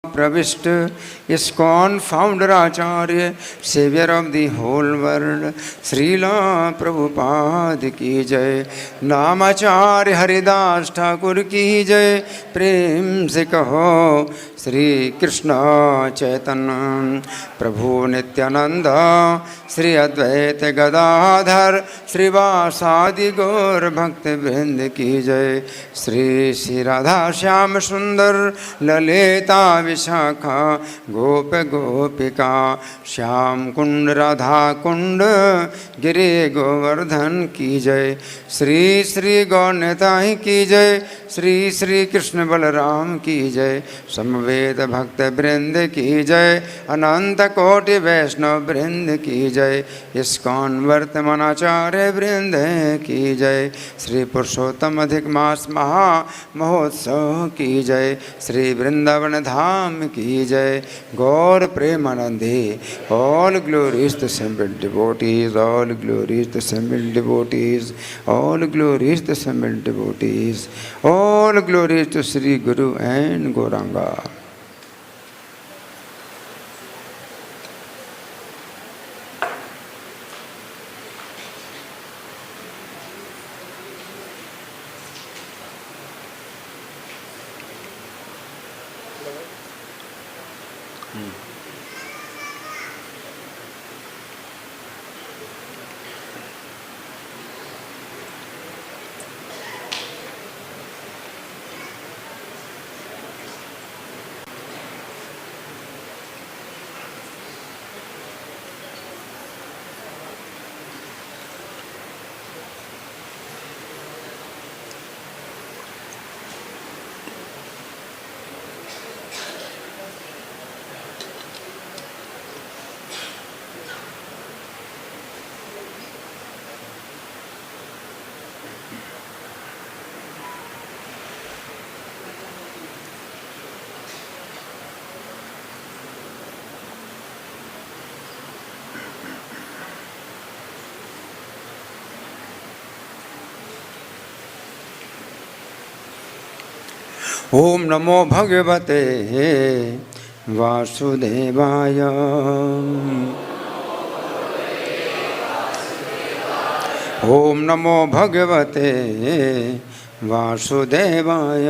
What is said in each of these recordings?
प्रविष्ट ISKCON founder acharya saviour of the whole world Srila Prabhupada की जय। नामाचार्य हरिदास ठाकुर की जय। प्रेम से कहो श्री कृष्ण चैतन्य प्रभु नित्यानंद श्री अद्वैत गदाधर श्रीवासादि गौर भक्त वृंद की जय। श्री श्री राधा श्याम सुंदर ललिता विशाखा गोप गोपिका श्याम कुंड राधा कुंड गिरि गोवर्धन की जय। श्री श्री गौरताई की जय। श्री श्री कृष्ण बलराम की जय। समवेत भक्त वृंद की जय। अनंत कोटि वैष्णव वृंद की जय। ISKCON वर्तमानाचार्य वृंद की जय। श्री पुरुषोत्तम अधिक मास महा महोत्सव की जय। श्री वृंदावन धाम की जय। गौर प्रेमानंदे all glories the assembled devotees, all glories the assembled devotees, all glories the assembled devotees, all glories to Sri Guru and Gauranga. ओम नमो भगवते वासुदेवाय। ओम नमो भगवते वासुदेवाय।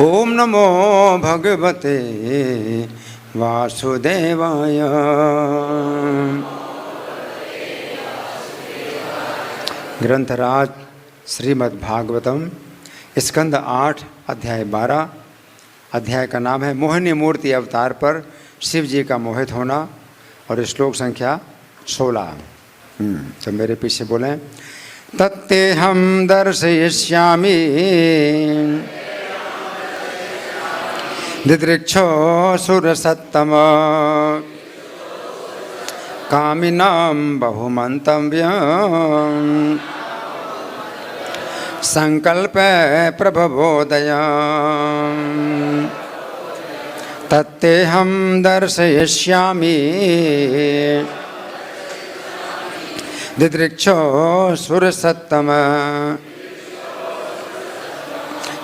ओम नमो भगवते वासुदेवाय। ग्रंथराज श्रीमद्भागवतम स्कंद 8 अध्याय 12। अध्याय का नाम है मोहिनी मूर्ति अवतार पर शिव जी का मोहित होना और श्लोक संख्या 16। तो मेरे पीछे बोलें। तत्ते हम दर्शयिष्यामि दिदृक्षो सुरसत्तम कामिनां बहुमन्तव्यम् संकल्पे प्रभवोदयम् तत्तेऽहं दर्शयिष्यामि दिदृक्षो सुरसत्तम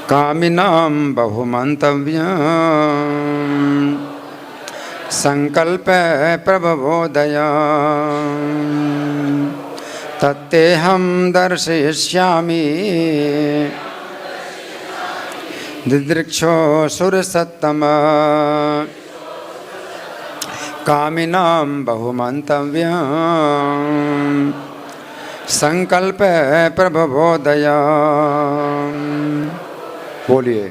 कामिनां बहुमन्तव्यम् संकल्पे प्रभवोदयम् तत्तेऽहं दर्शयिष्यामि दिदृक्षो सुरसत्तम कामिनां बहुमन्तव्यम् संकल्पे प्रभवोदयम्। बोलिए।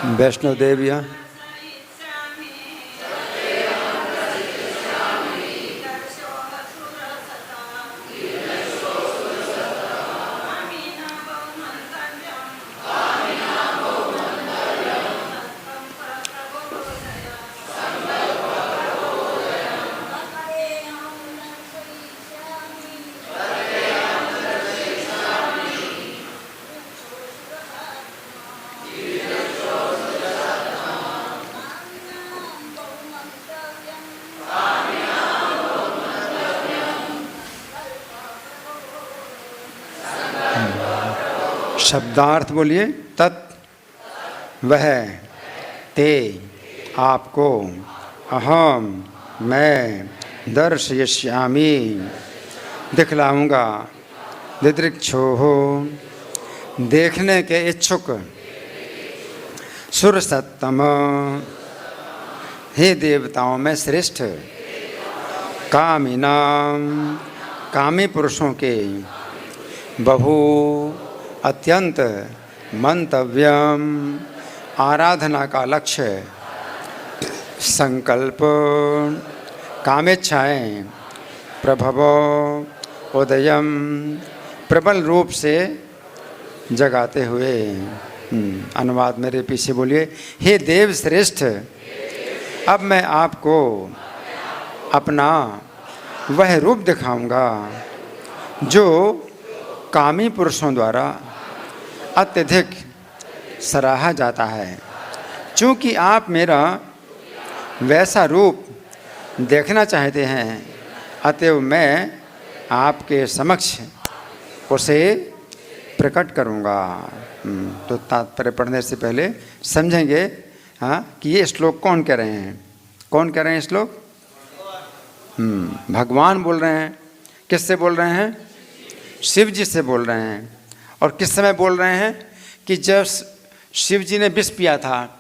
वैष्णो देविया शब्दार्थ बोलिए। तत् वह, ते आपको, अहम मैं, दर्शयिष्यामि दिखलाऊंगा, दिदृक्षो हो देखने के इच्छुक, सुरसत्तम हे देवताओं में श्रेष्ठ, कामिनाम कामी पुरुषों के, बहु अत्यंत, मंतव्यम आराधना का लक्ष्य, संकल्प कामेच्छाएँ, प्रभव उदयम प्रबल रूप से जगाते हुए। अनुवाद मेरे पीछे बोलिए। हे देव श्रेष्ठ, अब मैं आपको अपना वह रूप दिखाऊंगा जो कामी पुरुषों द्वारा अत्यधिक सराहा जाता है। चूँकि आप मेरा वैसा रूप देखना चाहते हैं, अतएव मैं आपके समक्ष उसे प्रकट करूँगा। तो तात्पर्य पढ़ने से पहले समझेंगे कि ये श्लोक कौन कह रहे हैं। कौन कह रहे हैं श्लोक? भगवान बोल रहे हैं। किससे बोल रहे हैं? शिव जी से बोल रहे हैं। और किस समय बोल रहे हैं? कि जब शिव जी ने विष पिया था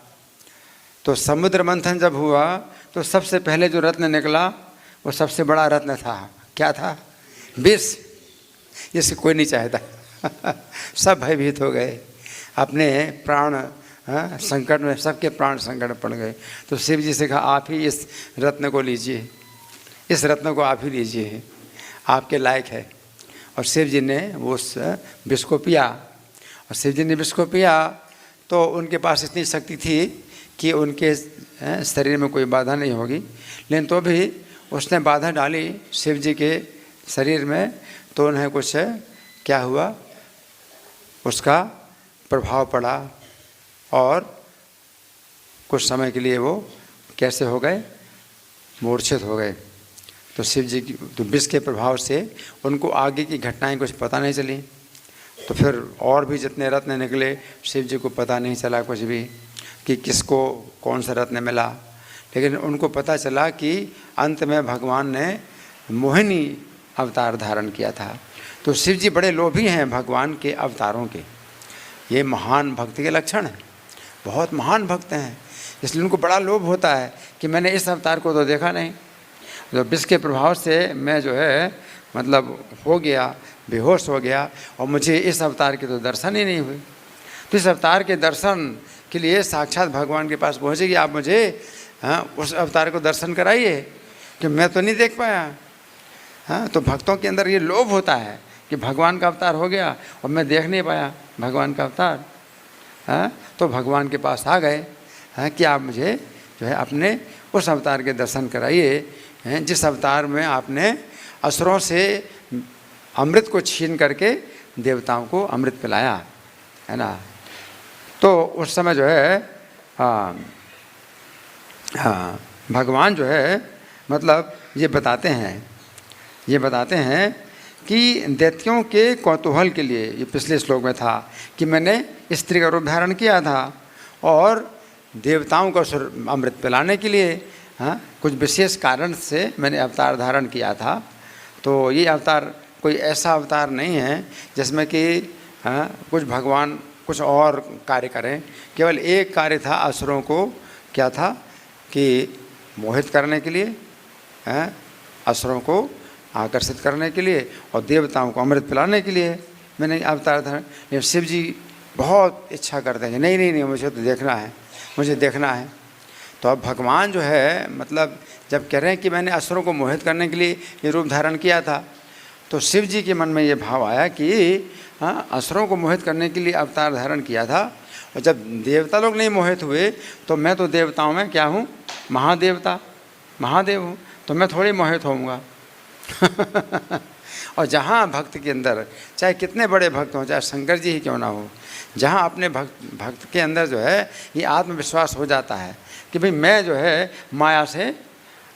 तो समुद्र मंथन जब हुआ तो सबसे पहले जो रत्न निकला वो सबसे बड़ा रत्न था। क्या था? विष। इसे कोई नहीं चाहता। सब भयभीत हो गए, अपने प्राण संकट में, सबके प्राण संकट में पड़ गए। तो शिव जी से कहा आप ही इस रत्न को लीजिए, इस रत्न को आप ही लीजिए, आपके लायक है। और शिव जी ने वो उस विष को पिया। और शिव जी ने विष को पिया तो उनके पास इतनी शक्ति थी कि उनके शरीर में कोई बाधा नहीं होगी। लेकिन तो भी उसने बाधा डाली शिव जी के शरीर में, तो उन्हें कुछ क्या हुआ, उसका प्रभाव पड़ा और कुछ समय के लिए वो कैसे हो गए, मूर्छित हो गए। तो शिव जी की तो विष के प्रभाव से उनको आगे की घटनाएं कुछ पता नहीं चली। तो फिर और भी जितने रत्न निकले शिव जी को पता नहीं चला कुछ भी कि किसको कौन सा रत्न मिला। लेकिन उनको पता चला कि अंत में भगवान ने मोहिनी अवतार धारण किया था। तो शिव जी बड़े लोभी हैं भगवान के अवतारों के। ये महान भक्ति के लक्षण हैं, बहुत महान भक्त हैं। इसलिए उनको बड़ा लोभ होता है कि मैंने इस अवतार को तो देखा नहीं, जो विष के प्रभाव से मैं जो है मतलब हो गया, बेहोश हो गया, और मुझे इस अवतार के तो दर्शन ही नहीं हुए। तो इस अवतार के दर्शन के लिए साक्षात भगवान के पास पहुँचे कि आप मुझे उस अवतार को दर्शन कराइए कि मैं तो नहीं देख पाया। तो भक्तों के अंदर ये लोभ होता है कि भगवान का अवतार हो गया और मैं देख नहीं पाया भगवान का अवतार। तो भगवान के पास आ गए कि आप मुझे जो है अपने उस अवतार के दर्शन कराइए जिस अवतार में आपने असुरों से अमृत को छीन करके देवताओं को अमृत पिलाया, है ना। तो उस समय जो है भगवान जो है मतलब ये बताते हैं कि दैत्यों के कौतूहल के लिए, ये पिछले श्लोक में था कि मैंने स्त्री का रूप धारण किया था और देवताओं को अमृत पिलाने के लिए कुछ विशेष कारण से मैंने अवतार धारण किया था। तो ये अवतार कोई ऐसा अवतार नहीं है जिसमें कि कुछ भगवान कुछ और कार्य करें। केवल एक कार्य था असुरों को, क्या था कि मोहित करने के लिए, असुरों को आकर्षित करने के लिए और देवताओं को अमृत पिलाने के लिए मैंने अवतार धारण। शिव जी बहुत इच्छा करते हैं कि नहीं नहीं नहीं मुझे तो देखना है, मुझे देखना है। तो अब भगवान जो है मतलब जब कह रहे हैं कि मैंने असुरों को मोहित करने के लिए ये रूप धारण किया था, तो शिव जी के मन में ये भाव आया कि हाँ, असुरों को मोहित करने के लिए अवतार धारण किया था, और जब देवता लोग नहीं मोहित हुए तो मैं तो देवताओं में क्या हूँ, महादेवता, महादेव हूँ, तो मैं थोड़ी मोहित होऊंगा। और जहाँ भक्त के अंदर चाहे कितने बड़े भक्त हों, चाहे शंकर जी ही क्यों ना हो, जहाँ अपने भक्त के अंदर जो है ये आत्मविश्वास हो जाता है कि भाई मैं जो है माया से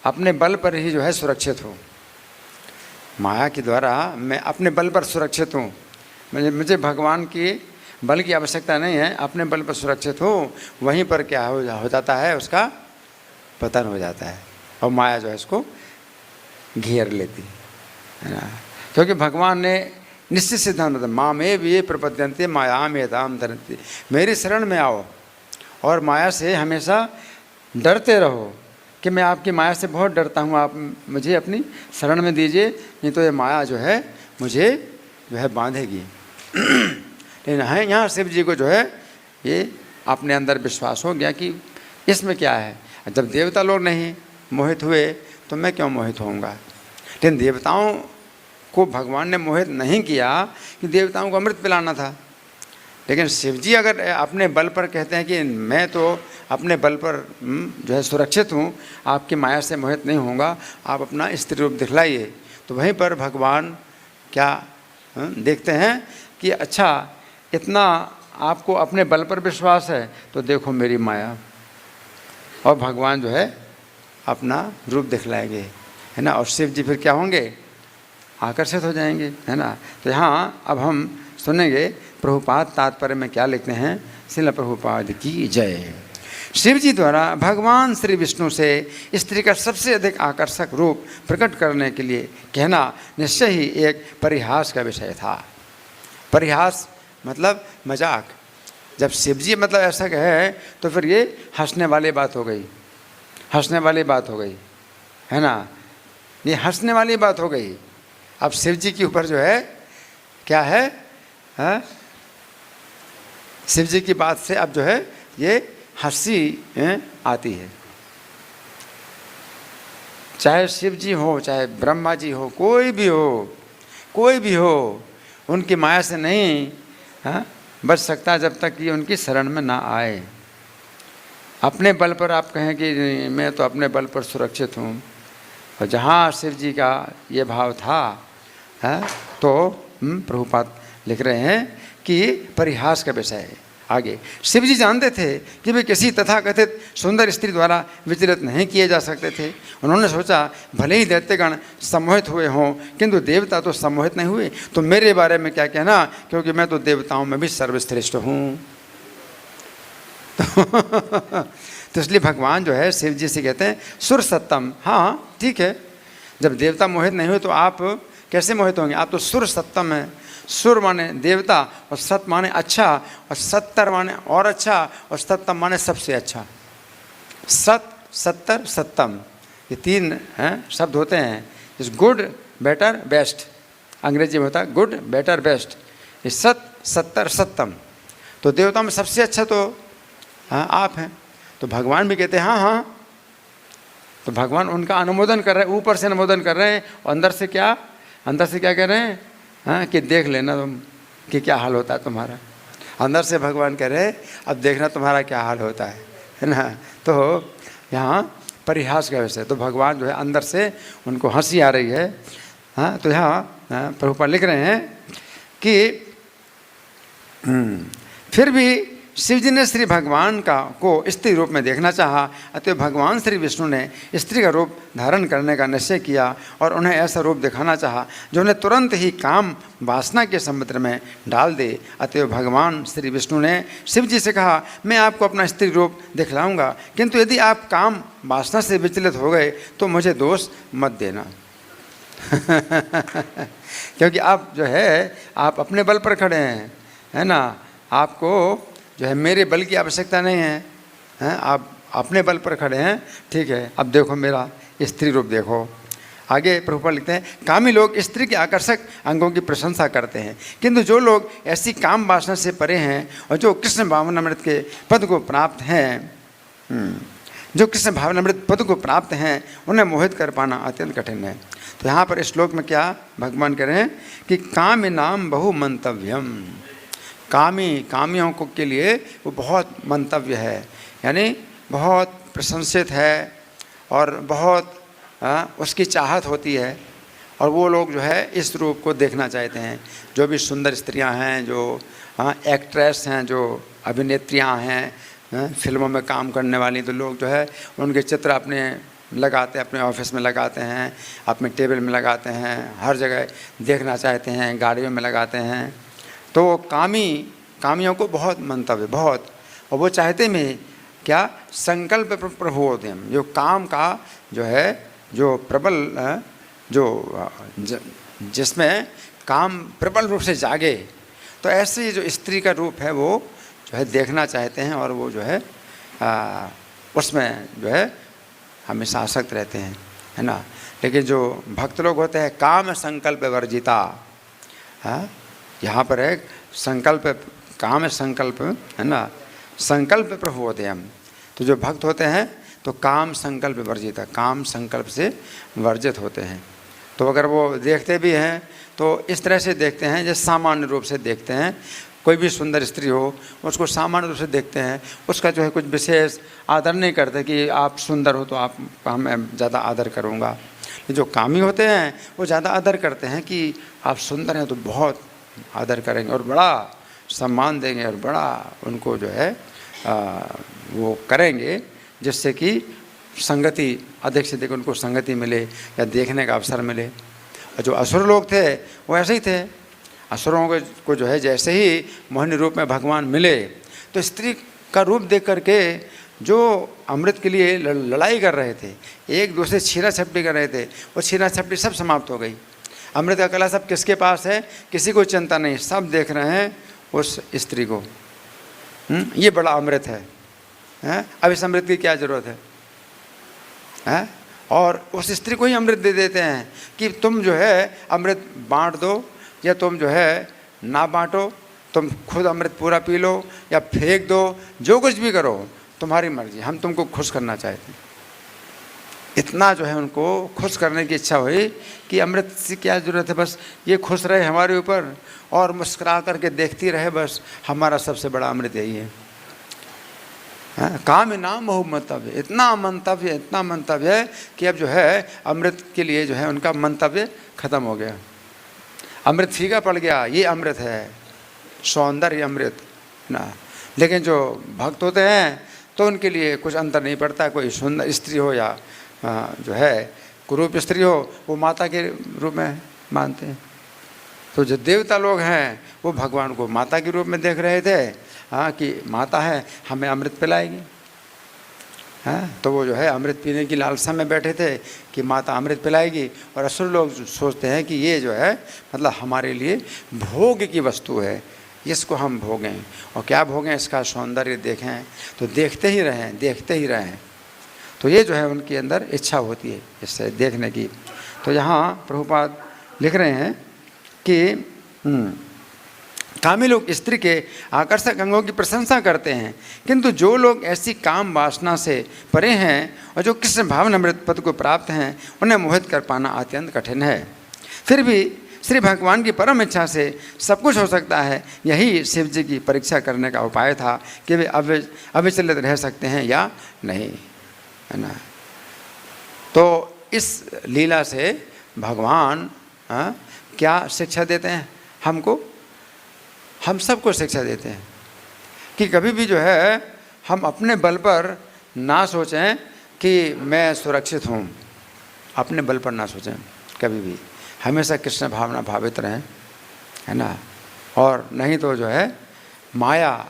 अपने बल पर ही जो है सुरक्षित हूँ, माया के द्वारा मैं अपने बल पर सुरक्षित हूँ, मुझे भगवान की बल की आवश्यकता नहीं है, अपने बल पर सुरक्षित हूँ, वहीं पर क्या हो जाता है, उसका पतन हो जाता है और माया जो है उसको घेर लेती है ना। क्योंकि भगवान ने निश्चित सिद्धांत बताया, मामेव ये प्रपद्यन्ते मायाम एताम तरन्ति, मेरी शरण में आओ और माया से हमेशा डरते रहो कि मैं आपकी माया से बहुत डरता हूँ, आप मुझे अपनी शरण में दीजिए, नहीं तो ये माया जो है मुझे जो है बांधेगी। लेकिन है यहाँ शिव जी को जो है ये अपने अंदर विश्वास हो गया कि इसमें क्या है, जब देवता लोग नहीं मोहित हुए तो मैं क्यों मोहित होऊंगा। लेकिन देवताओं को भगवान ने मोहित नहीं किया कि देवताओं को अमृत पिलाना था, लेकिन शिव जी अगर अपने बल पर कहते हैं कि मैं तो अपने बल पर जो है सुरक्षित हूँ, आपकी माया से मोहित नहीं होऊंगा, आप अपना स्त्री रूप दिखलाइए, तो वहीं पर भगवान क्या देखते हैं कि अच्छा इतना आपको अपने बल पर विश्वास है तो देखो मेरी माया, और भगवान जो है अपना रूप दिखलाएंगे, है ना। और शिव जी फिर क्या होंगे, आकर्षित हो जाएंगे, है ना। तो यहाँ अब हम सुनेंगे प्रभुपाद तात्पर्य में क्या लिखते हैं। श्रील प्रभुपाद की जय। शिव जी द्वारा भगवान श्री विष्णु से स्त्री का सबसे अधिक आकर्षक रूप प्रकट करने के लिए कहना निश्चय ही एक परिहास का विषय था। परिहास मतलब मजाक। जब शिव जी मतलब ऐसा कहे तो फिर ये हंसने वाली बात हो गई, हंसने वाली बात हो गई, है ना, ये हंसने वाली बात हो गई। अब शिव जी के ऊपर जो है क्या है, हाँ? शिव जी की बात से अब जो है ये हंसी आती है। चाहे शिव जी हो, चाहे ब्रह्मा जी हो, कोई भी हो, कोई भी हो, उनकी माया से नहीं बच सकता जब तक कि उनकी शरण में ना आए। अपने बल पर आप कहें कि मैं तो अपने बल पर सुरक्षित हूँ, और जहाँ शिव जी का ये भाव था तो प्रभुपाद लिख रहे हैं कि परिहास का विषय है। आगे शिव जी जानते थे कि वे किसी तथाकथित सुंदर स्त्री द्वारा विचलित नहीं किए जा सकते थे। उन्होंने सोचा भले ही दैत्यगण सम्मोहित हुए हों किंतु देवता तो सम्मोहित नहीं हुए, तो मेरे बारे में क्या कहना, क्योंकि मैं तो देवताओं में भी सर्वश्रेष्ठ हूँ। तो इसलिए भगवान जो है शिव जी से कहते हैं सुर सत्तम। हाँ ठीक है, जब देवता मोहित नहीं हुए तो आप कैसे मोहित होंगे, आप तो सुर सत्तम है। सुर माने देवता, और सत माने अच्छा, और सत्तर माने और अच्छा, और सत्तम माने सबसे अच्छा। सत, सत्तर, सत्तम, ये तीन शब्द होते हैं। इस गुड, बेटर, बेस्ट, अंग्रेजी में होता है गुड, बेटर, बेस्ट। ये सत, सत्तर, सत्तम। तो देवताओं में सबसे अच्छा तो आप हैं। तो भगवान भी कहते हैं हाँ हाँ। तो भगवान उनका अनुमोदन कर रहे हैं, ऊपर से अनुमोदन कर रहे हैं, और अंदर से क्या कह रहे हैं, हाँ कि देख लेना तुम कि क्या हाल होता है तुम्हारा। अंदर से भगवान कह रहे हैं अब देखना तुम्हारा क्या हाल होता है ना। तो यहाँ परिहास का विषय, तो भगवान जो है अंदर से उनको हंसी आ रही है। हाँ तो यहाँ प्रभुपाद लिख रहे हैं कि फिर भी शिव जी ने श्री भगवान को स्त्री रूप में देखना चाहा, अतः भगवान श्री विष्णु ने स्त्री का रूप धारण करने का निश्चय किया और उन्हें ऐसा रूप दिखाना चाहा जो उन्हें तुरंत ही काम वासना के समुद्र में डाल दे। अतः भगवान श्री विष्णु ने शिव जी से कहा मैं आपको अपना स्त्री रूप दिखलाऊंगा, किंतु यदि आप काम वासना से विचलित हो गए तो मुझे दोष मत देना। क्योंकि आप जो है आप अपने बल पर खड़े हैं, है ना, आपको जो है मेरे बल की आवश्यकता नहीं है, हैं, आप अपने बल पर खड़े हैं, ठीक है। अब देखो मेरा स्त्री रूप देखो। आगे प्रभुपाद लिखते हैं, कामी लोग स्त्री के आकर्षक अंगों की प्रशंसा करते हैं, किंतु जो लोग ऐसी काम वासना से परे हैं और जो कृष्ण भावनामृत के पद को प्राप्त हैं, जो कृष्ण भावनामृत पद को प्राप्त हैं, उन्हें मोहित कर पाना अत्यंत कठिन है। तो यहाँ पर इस श्लोक में क्या भगवान कह रहे हैं कि कामी नाम बहु मंतव्यम, कामियों को के लिए वो बहुत मंतव्य है, यानी बहुत प्रशंसित है और बहुत उसकी चाहत होती है, और वो लोग जो है इस रूप को देखना चाहते हैं। जो भी सुंदर स्त्रियां हैं, जो एक्ट्रेस हैं, जो अभिनेत्रियां हैं, फिल्मों में काम करने वाली, तो लोग जो है उनके चित्र अपने लगाते हैं, अपने ऑफिस में लगाते हैं, अपने टेबल में लगाते हैं, हर जगह देखना चाहते हैं, गाड़ियों में लगाते हैं। तो कामियों को बहुत मंतव्य, बहुत, और वो चाहते में क्या, संकल्प प्रभुओदयम, जो काम का जो है, जो प्रबल, जिसमें काम प्रबल रूप से जागे, तो ऐसी जो स्त्री का रूप है वो जो है देखना चाहते हैं, और वो जो है उसमें जो है हमेशा आसक्त रहते हैं, है ना। लेकिन जो भक्त लोग होते हैं काम संकल्प वर्जिता, यहाँ पर है संकल्प, काम संकल्प, है ना, संकल्प प्रभुओदयम। तो जो भक्त होते हैं तो काम संकल्प वर्जिता, काम संकल्प से वर्जित होते हैं। तो अगर वो देखते भी हैं तो इस तरह से देखते हैं जैसे सामान्य रूप से देखते हैं। कोई भी सुंदर स्त्री हो उसको सामान्य रूप से देखते हैं, उसका जो है कुछ विशेष आदर नहीं करते कि आप सुंदर हो तो आप मैं ज़्यादा आदर करूँगा। जो कामी होते हैं वो ज़्यादा आदर करते हैं कि आप सुंदर हैं तो बहुत आदर करेंगे और बड़ा सम्मान देंगे और बड़ा उनको जो है वो करेंगे, जिससे कि संगति अधिक से अधिक उनको संगति मिले या देखने का अवसर मिले। और जो असुर लोग थे वो ऐसे ही थे। असुरों को जो है जैसे ही मोहिनी रूप में भगवान मिले तो स्त्री का रूप देख करके जो अमृत के लिए लड़ाई कर रहे थे, एक दूसरे छीना छपटी कर रहे थे, वो छीना छपटी सब समाप्त हो गई। अमृत का कला सब किसके पास है, किसी को चिंता नहीं, सब देख रहे हैं उस स्त्री को। ये बड़ा अमृत है? अब इस अमृत की क्या ज़रूरत है? और उस स्त्री को ही अमृत दे देते हैं कि तुम जो है अमृत बांट दो या तुम जो है ना बांटो, तुम खुद अमृत पूरा पी लो या फेंक दो, जो कुछ भी करो तुम्हारी मर्जी, हम तुमको खुश करना चाहते हैं। इतना जो है उनको खुश करने की इच्छा हुई कि अमृत से क्या ज़रूरत है, बस ये खुश रहे हमारे ऊपर और मुस्कुरा करके देखती रहे, बस हमारा सबसे बड़ा अमृत यही है। काम नाम बहु मंतव्य, इतना मंतव्य है कि अब जो है अमृत के लिए जो है उनका मंतव्य खत्म हो गया। अमृत फीका पड़ गया, ये अमृत है, सौंदर्य अमृत ना। लेकिन जो भक्त होते हैं तो उनके लिए कुछ अंतर नहीं पड़ता, कोई सुंदर स्त्री हो या जो है कुरूप स्त्री हो, वो माता के रूप में मानते हैं। तो जो देवता लोग हैं वो भगवान को माता के रूप में देख रहे थे, कि माता है हमें अमृत पिलाएगी। तो वो जो है अमृत पीने की लालसा में बैठे थे कि माता अमृत पिलाएगी, और असुर लोग सोचते हैं कि ये जो है मतलब हमारे लिए भोग की वस्तु है, इसको हम भोगें, और क्या भोगें, इसका सौंदर्य देखें, तो देखते ही रहें। तो ये जो है उनके अंदर इच्छा होती है इससे देखने की। तो यहाँ प्रभुपाद लिख रहे हैं कि कामी लोग स्त्री के आकर्षक अंगों की प्रशंसा करते हैं, किंतु जो लोग ऐसी काम वासना से परे हैं और जो कृष्ण भावनामृत पद को प्राप्त हैं, उन्हें मोहित कर पाना अत्यंत कठिन है। फिर भी श्री भगवान की परम इच्छा से सब कुछ हो सकता है। यही शिव जी की परीक्षा करने का उपाय था कि वे अविचलित रह सकते हैं या नहीं, है ना। तो इस लीला से भगवान क्या शिक्षा देते हैं हमको, हम सबको शिक्षा देते हैं कि कभी भी जो है हम अपने बल पर ना सोचें कि मैं सुरक्षित हूँ, अपने बल पर ना सोचें कभी भी, हमेशा कृष्ण भावना भावित रहें, है ना। और नहीं तो जो है माया,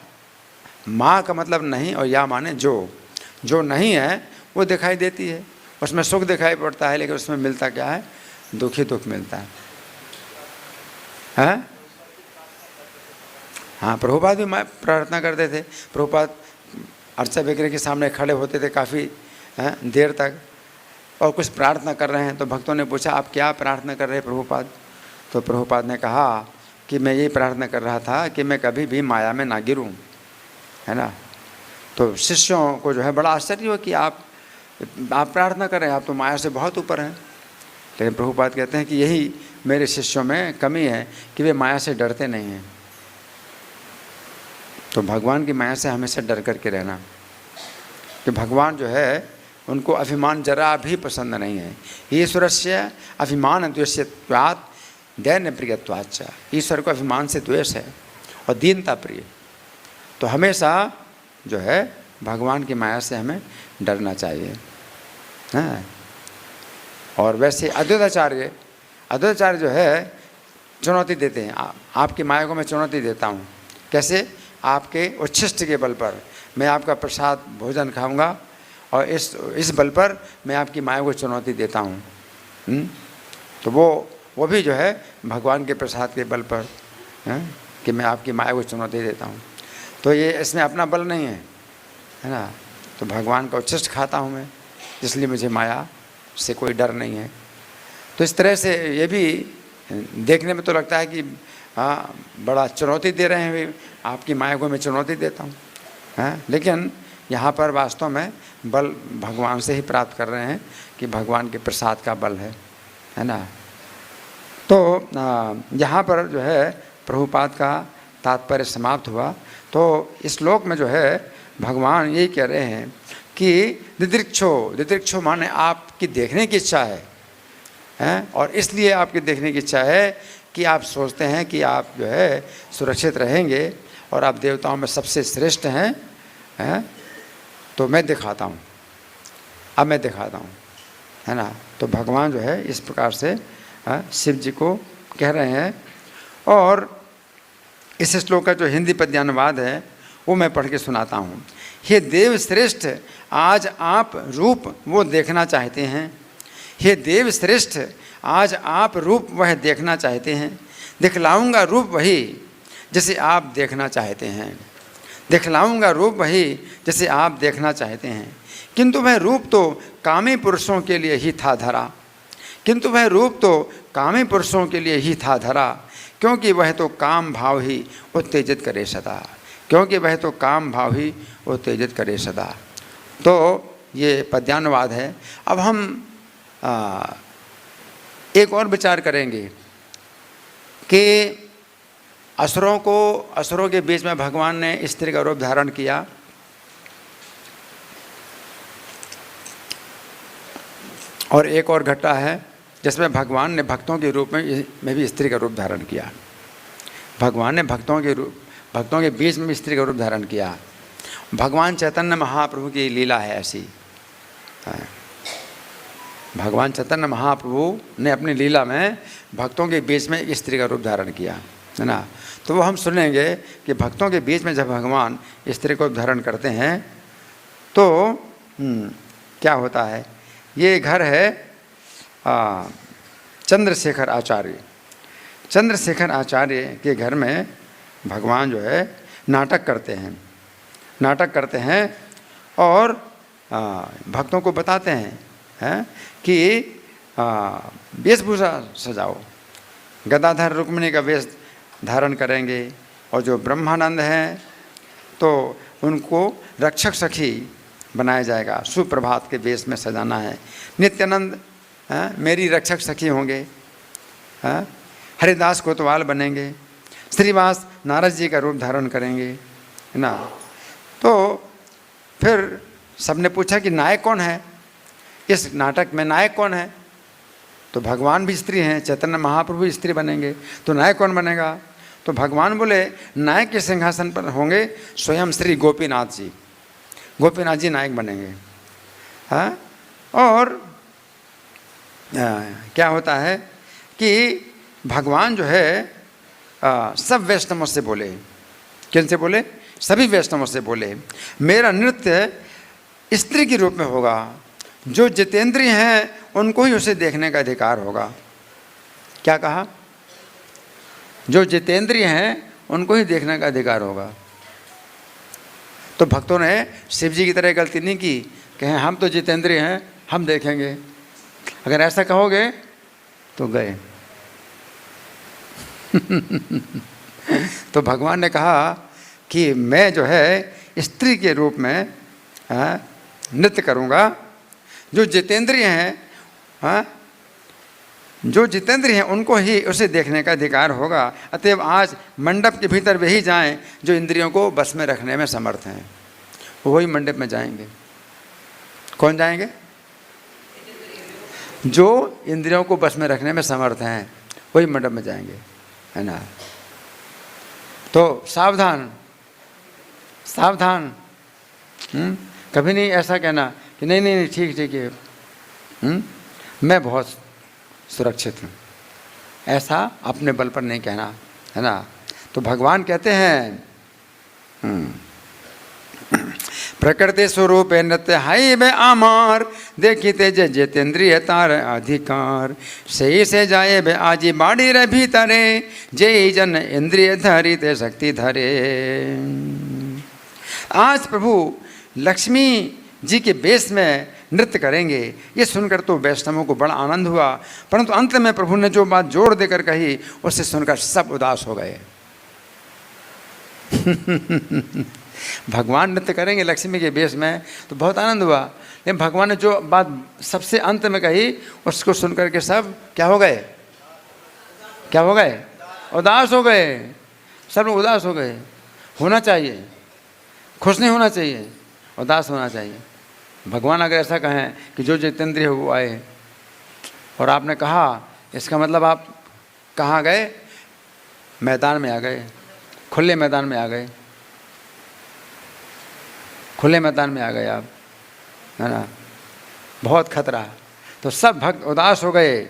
माँ का मतलब नहीं और या माने जो नहीं है वो दिखाई देती है, उसमें सुख दिखाई पड़ता है, लेकिन उसमें मिलता क्या है, दुख ही दुख मिलता है। हाँ, प्रभुपाद भी प्रार्थना करते थे। प्रभुपाद अर्चा विग्रह के सामने खड़े होते थे काफ़ी देर तक, और कुछ प्रार्थना कर रहे हैं। तो भक्तों ने पूछा, आप क्या प्रार्थना कर रहे हैं प्रभुपाद? तो प्रभुपाद ने कहा कि मैं ये प्रार्थना कर रहा था कि मैं कभी भी माया में ना गिरूं, है ना। तो शिष्यों को जो है बड़ा आश्चर्य हुआ कि आप प्रार्थना कर रहे हैं, आप तो माया से बहुत ऊपर हैं। लेकिन प्रभुपाद कहते हैं कि यही मेरे शिष्यों में कमी है कि वे माया से डरते नहीं हैं। तो भगवान की माया से हमेशा डर करके रहना, कि भगवान जो है उनको अभिमान जरा भी पसंद नहीं है। ईश्वरस्य अभिमान द्वेष्यत्वात् दैन्य प्रियत्वाच्च, ईश्वर को अभिमान से द्वेष है और दीनता प्रिय। तो हमेशा जो है भगवान की माया से हमें डरना चाहिए, हाँ। और वैसे अद्वैताचार्य जो है चुनौती देते हैं, आपकी माया को मैं चुनौती देता हूँ। कैसे? आपके उच्छिष्ट के बल पर मैं आपका प्रसाद भोजन खाऊंगा और इस बल पर मैं आपकी माया को चुनौती देता हूँ। तो वो भी जो है भगवान के प्रसाद के बल पर है कि मैं आपकी माया को चुनौती देता हूँ। तो ये इसमें अपना बल नहीं है ना। तो भगवान का उच्छिष्ट खाता हूँ मैं, इसलिए मुझे माया से कोई डर नहीं है। तो इस तरह से ये भी देखने में तो लगता है कि हाँ बड़ा चुनौती दे रहे हैं, आपकी माया को मैं चुनौती देता हूँ, हाँ। लेकिन यहाँ पर वास्तव में बल भगवान से ही प्राप्त कर रहे हैं कि भगवान के प्रसाद का बल है ना। तो यहाँ पर जो है प्रभुपाद का तात्पर्य समाप्त हुआ। तो इस श्लोक में जो है भगवान यही कह रहे हैं कि दिदृक्षो माने आपकी देखने की इच्छा है, और इसलिए आपकी देखने की इच्छा है कि आप सोचते हैं कि आप जो है सुरक्षित रहेंगे और आप देवताओं में सबसे श्रेष्ठ हैं। तो मैं दिखाता हूँ, अब मैं दिखाता हूँ, है ना। तो भगवान जो है इस प्रकार से शिव जी को कह रहे हैं। और इस श्लोक का जो हिंदी पद्यानुवाद है वो मैं पढ़ के सुनाता हूँ। हे देव श्रेष्ठ, आज आप रूप वो देखना चाहते हैं। हे देव श्रेष्ठ, आज आप रूप वह देखना चाहते हैं। दिखलाऊंगा रूप वही जैसे आप देखना चाहते हैं। दिखलाऊंगा रूप वही जैसे आप देखना चाहते हैं। किंतु वह रूप तो कामी पुरुषों के लिए ही था धरा। किंतु वह रूप तो कामी पुरुषों के लिए ही था धरा, क्योंकि वह तो काम भाव ही उत्तेजित करे सदा। क्योंकि वह तो काम भाव ही उत्तेजित करे सदा। तो ये पद्यानुवाद है। अब हम एक और विचार करेंगे कि असुरों के बीच में भगवान ने स्त्री का रूप धारण किया। और एक और घटना है जिसमें भगवान ने भक्तों के रूप में भी स्त्री का रूप धारण किया। भगवान ने भक्तों के बीच में स्त्री का रूप धारण किया। भगवान चैतन्य महाप्रभु की लीला है ऐसी। भगवान चैतन्य महाप्रभु ने अपनी लीला में भक्तों के बीच में स्त्री का रूप धारण किया, है ना। तो वो हम सुनेंगे कि भक्तों के बीच में जब भगवान स्त्री को धारण करते हैं तो क्या होता है। ये घर है चंद्रशेखर आचार्य। चंद्रशेखर आचार्य के घर में भगवान जो है नाटक करते हैं और भक्तों को बताते हैं कि वेशभूषा सजाओ। गदाधर रुक्मिणी का वेश धारण करेंगे और जो ब्रह्मानंद हैं तो उनको रक्षक सखी बनाया जाएगा। सुप्रभात के वेश में सजाना है। नित्यानंद मेरी रक्षक सखी होंगे। हरिदास कोतवाल बनेंगे। श्रीवास नारद जी का रूप धारण करेंगे, है ना। तो फिर सबने पूछा कि नायक कौन है इस नाटक में, नायक कौन है। तो भगवान भी स्त्री हैं, चैतन्य महाप्रभु स्त्री बनेंगे, तो नायक कौन बनेगा। तो भगवान बोले नायक के सिंहासन पर होंगे स्वयं श्री गोपीनाथ जी। गोपीनाथ जी नायक बनेंगे। हाँ, और क्या होता है कि भगवान जो है सब वैष्णवों से बोले। किन से बोले? सभी वैष्णवों से बोले मेरा नृत्य स्त्री के रूप में होगा। जो जितेंद्रिय हैं उनको ही उसे देखने का अधिकार होगा। क्या कहा? जो जितेंद्रिय हैं उनको ही देखने का अधिकार होगा। तो भक्तों ने शिव जी की तरह गलती नहीं की कि हम तो जितेंद्रिय हैं, हम देखेंगे। अगर ऐसा कहोगे तो गए। तो भगवान ने कहा कि मैं जो है स्त्री के रूप में नृत्य करूँगा। जो जितेंद्रिय हैं, जो जितेंद्रिय हैं उनको ही उसे देखने का अधिकार होगा। अतएव आज मंडप के भीतर वही जाएं जो इंद्रियों को बस में रखने में समर्थ हैं, वही मंडप में जाएंगे। कौन जाएंगे? जो इंद्रियों को बस में रखने में समर्थ हैं वही मंडप में जाएंगे, है ना। तो सावधान सावधान। कभी नहीं ऐसा कहना कि नहीं नहीं नहीं ठीक ठीक है, मैं बहुत सुरक्षित हूँ, ऐसा अपने बल पर नहीं कहना, है ना। तो भगवान कहते हैं प्रकृति स्वरूप नृत्य हाई बे आमार, देखी तेजे जितेंद्रिय तार अधिकार, सही से जाए बे आजी बाड़ी रे भीतरे, जय जन इंद्रिय धरी ते शक्ति धरे। आज प्रभु लक्ष्मी जी के बेस में नृत्य करेंगे। ये सुनकर तो वैष्णवों को बड़ा आनंद हुआ, परंतु अंत में प्रभु ने जो बात जोर देकर कही उससे सुनकर सब उदास हो गए। भगवान नृत्य करेंगे लक्ष्मी के बेस में तो बहुत आनंद हुआ, लेकिन भगवान ने जो बात सबसे अंत में कही उसको सुनकर के सब क्या हो गए? क्या हो गए? उदास हो गए। सब लोग उदास हो गए। होना चाहिए, खुश नहीं होना चाहिए, उदास होना चाहिए। भगवान अगर ऐसा कहें कि जो जितेंद्रिय वो आए, और आपने कहा, इसका मतलब आप कहाँ गए? मैदान में आ गए, खुले मैदान में आ गए, खुले मैदान में आ गए आप, है ना। बहुत खतरा। तो सब भक्त उदास हो गए।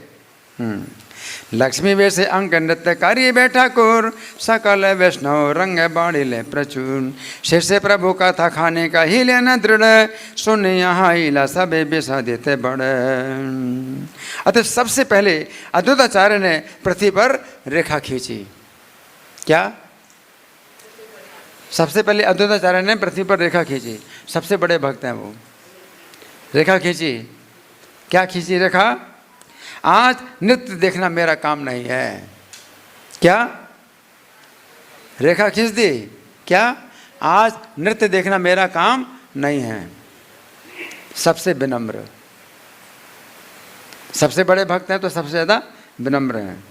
लक्ष्मी वैसे अंक नृत्य कार्य बैठा कुर, सकल वैष्णव रंग बाड़ी ले प्रचुर, शीर्ष प्रभु का था खाने का ही लेना दृढ़, सुन यहाँ हिला सबे बेसा देते बड़। अतः सबसे पहले अद्वैताचार्य ने पृथ्वी पर रेखा खींची। क्या? सबसे पहले अद्वैताचार्य ने पृथ्वी पर रेखा खींची। सबसे बड़े भक्त हैं वो। रेखा खींची। क्या खींची रेखा? आज नृत्य देखना मेरा काम नहीं है। क्या? रेखा खींच दी। क्या? आज नृत्य देखना मेरा काम नहीं है। सबसे विनम्र, सबसे बड़े भक्त हैं तो सबसे ज़्यादा विनम्र हैं।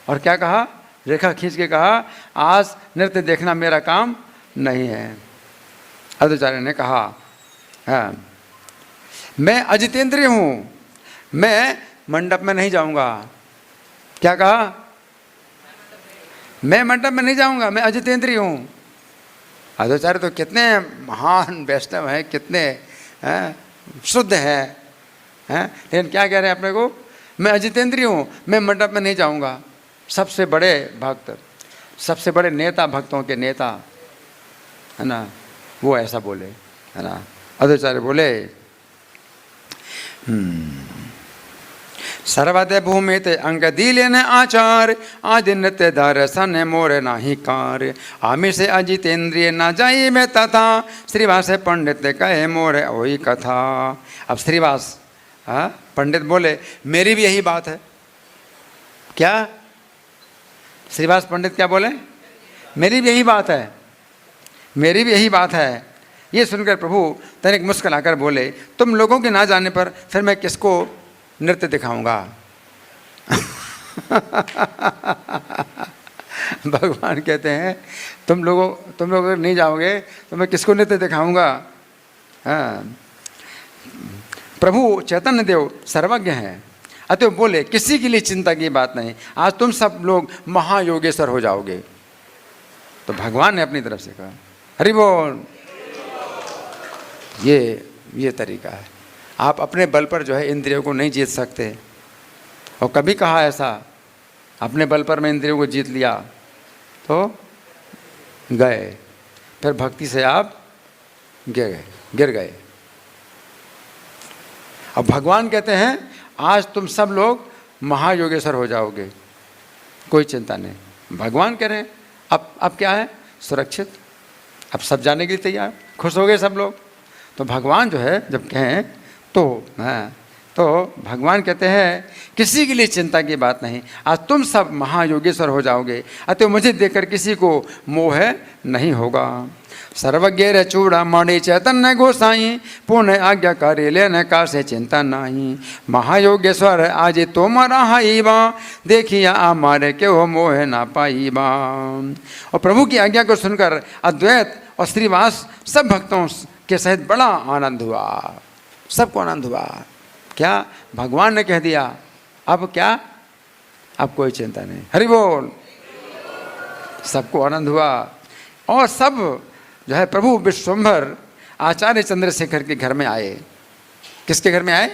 और क्या कहा? रेखा खींच के कहा आज नृत्य देखना मेरा काम नहीं है। अद्वैताचार्य ने कहा हाँ, मैं अजितेंद्रिय हूँ, मैं मंडप में नहीं जाऊंगा। क्या कहा? मैं मंडप में नहीं जाऊंगा, मैं अजितेंद्रिय हूँ। अद्वैताचार्य तो कितने महान वैष्णव हैं, कितने शुद्ध हैं, लेकिन क्या कह रहे हैं अपने को? मैं अजितेंद्रिय हूँ, मैं मंडप में नहीं जाऊंगा। सबसे बड़े भक्त, सबसे बड़े नेता, भक्तों के नेता, है ना, वो ऐसा बोले, है ना। अद्वैताचार्य बोले सर्वदे भूमित अंग दिले न आचार, आदि नृत्य दर्शन मोर नाही कार, आमी से अजितेंद्रिय न जाई में तथा, श्रीवास पंडित कहे मोर वही कथा। अब श्रीवास पंडित बोले मेरी भी यही बात है। क्या? श्रीवास पंडित क्या बोले? मेरी भी यही बात है, मेरी भी यही बात है। ये सुनकर प्रभु तनिक मुस्कुराकर बोले तुम लोगों के ना जाने पर फिर मैं किसको नृत्य दिखाऊंगा? भगवान कहते हैं तुम लोग अगर नहीं जाओगे तो मैं किसको नृत्य दिखाऊंगा? हाँ। प्रभु चैतन्य देव सर्वज्ञ हैं, अतः बोले किसी के लिए चिंता की बात नहीं, आज तुम सब लोग महायोगेश्वर हो जाओगे। तो भगवान ने अपनी तरफ से कहा हरि बोल। ये तरीका है। आप अपने बल पर जो है इंद्रियों को नहीं जीत सकते। और कभी कहा ऐसा अपने बल पर मैं इंद्रियों को जीत लिया तो गए, फिर भक्ति से आप गिर गए। अब भगवान कहते हैं आज तुम सब लोग महायोगेश्वर हो जाओगे, कोई चिंता नहीं। भगवान कह रहे हैं अब क्या है? सुरक्षित। अब सब जाने के लिए तैयार, खुश हो गए सब लोग। तो भगवान जो है जब कहें तो तो भगवान कहते हैं किसी के लिए चिंता की बात नहीं, आज तुम सब महायोगेश्वर हो जाओगे, अतः मुझे देखकर किसी को मोह नहीं होगा। सर्वज्ञ चूड़ामणि चैतन्य गोसाई, पुण्य आज्ञाकारी लेने का से चिंता नहीं। महायोगेश्वर आज तुम्हारा हाईबा, देखिया हमारे के हो मोह ना पाईबा। और प्रभु की आज्ञा को सुनकर अद्वैत और श्रीवास सब भक्तों के सहित बड़ा आनंद हुआ, सबको आनंद हुआ। क्या भगवान ने कह दिया, अब क्या, अब कोई चिंता नहीं, हरि बोल। सबको आनंद हुआ और सब जो है प्रभु विश्वंभर आचार्य चंद्रशेखर के घर में आए। किसके घर में आए?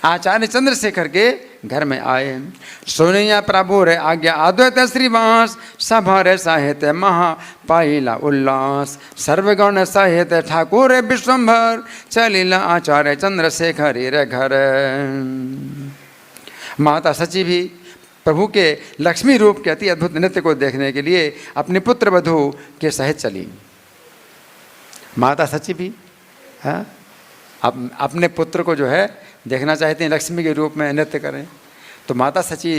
आचार्य चंद्रशेखर के घर में आए। सुनिया प्रभु रे आज्ञा अद्वैत श्रीवास, सभा रे साहित्य महा पाइला उल्लास। सर्वगण साहित्य ठाकुर विश्वंभर, चलिला आचार्य चंद्रशेखर रे घर। माता सची भी प्रभु के लक्ष्मी रूप के अति अद्भुत नृत्य को देखने के लिए अपने पुत्र वधू के सहित चली। माता सची भी अपने पुत्र को जो है देखना चाहते हैं लक्ष्मी के रूप में नृत्य करें, तो माता सची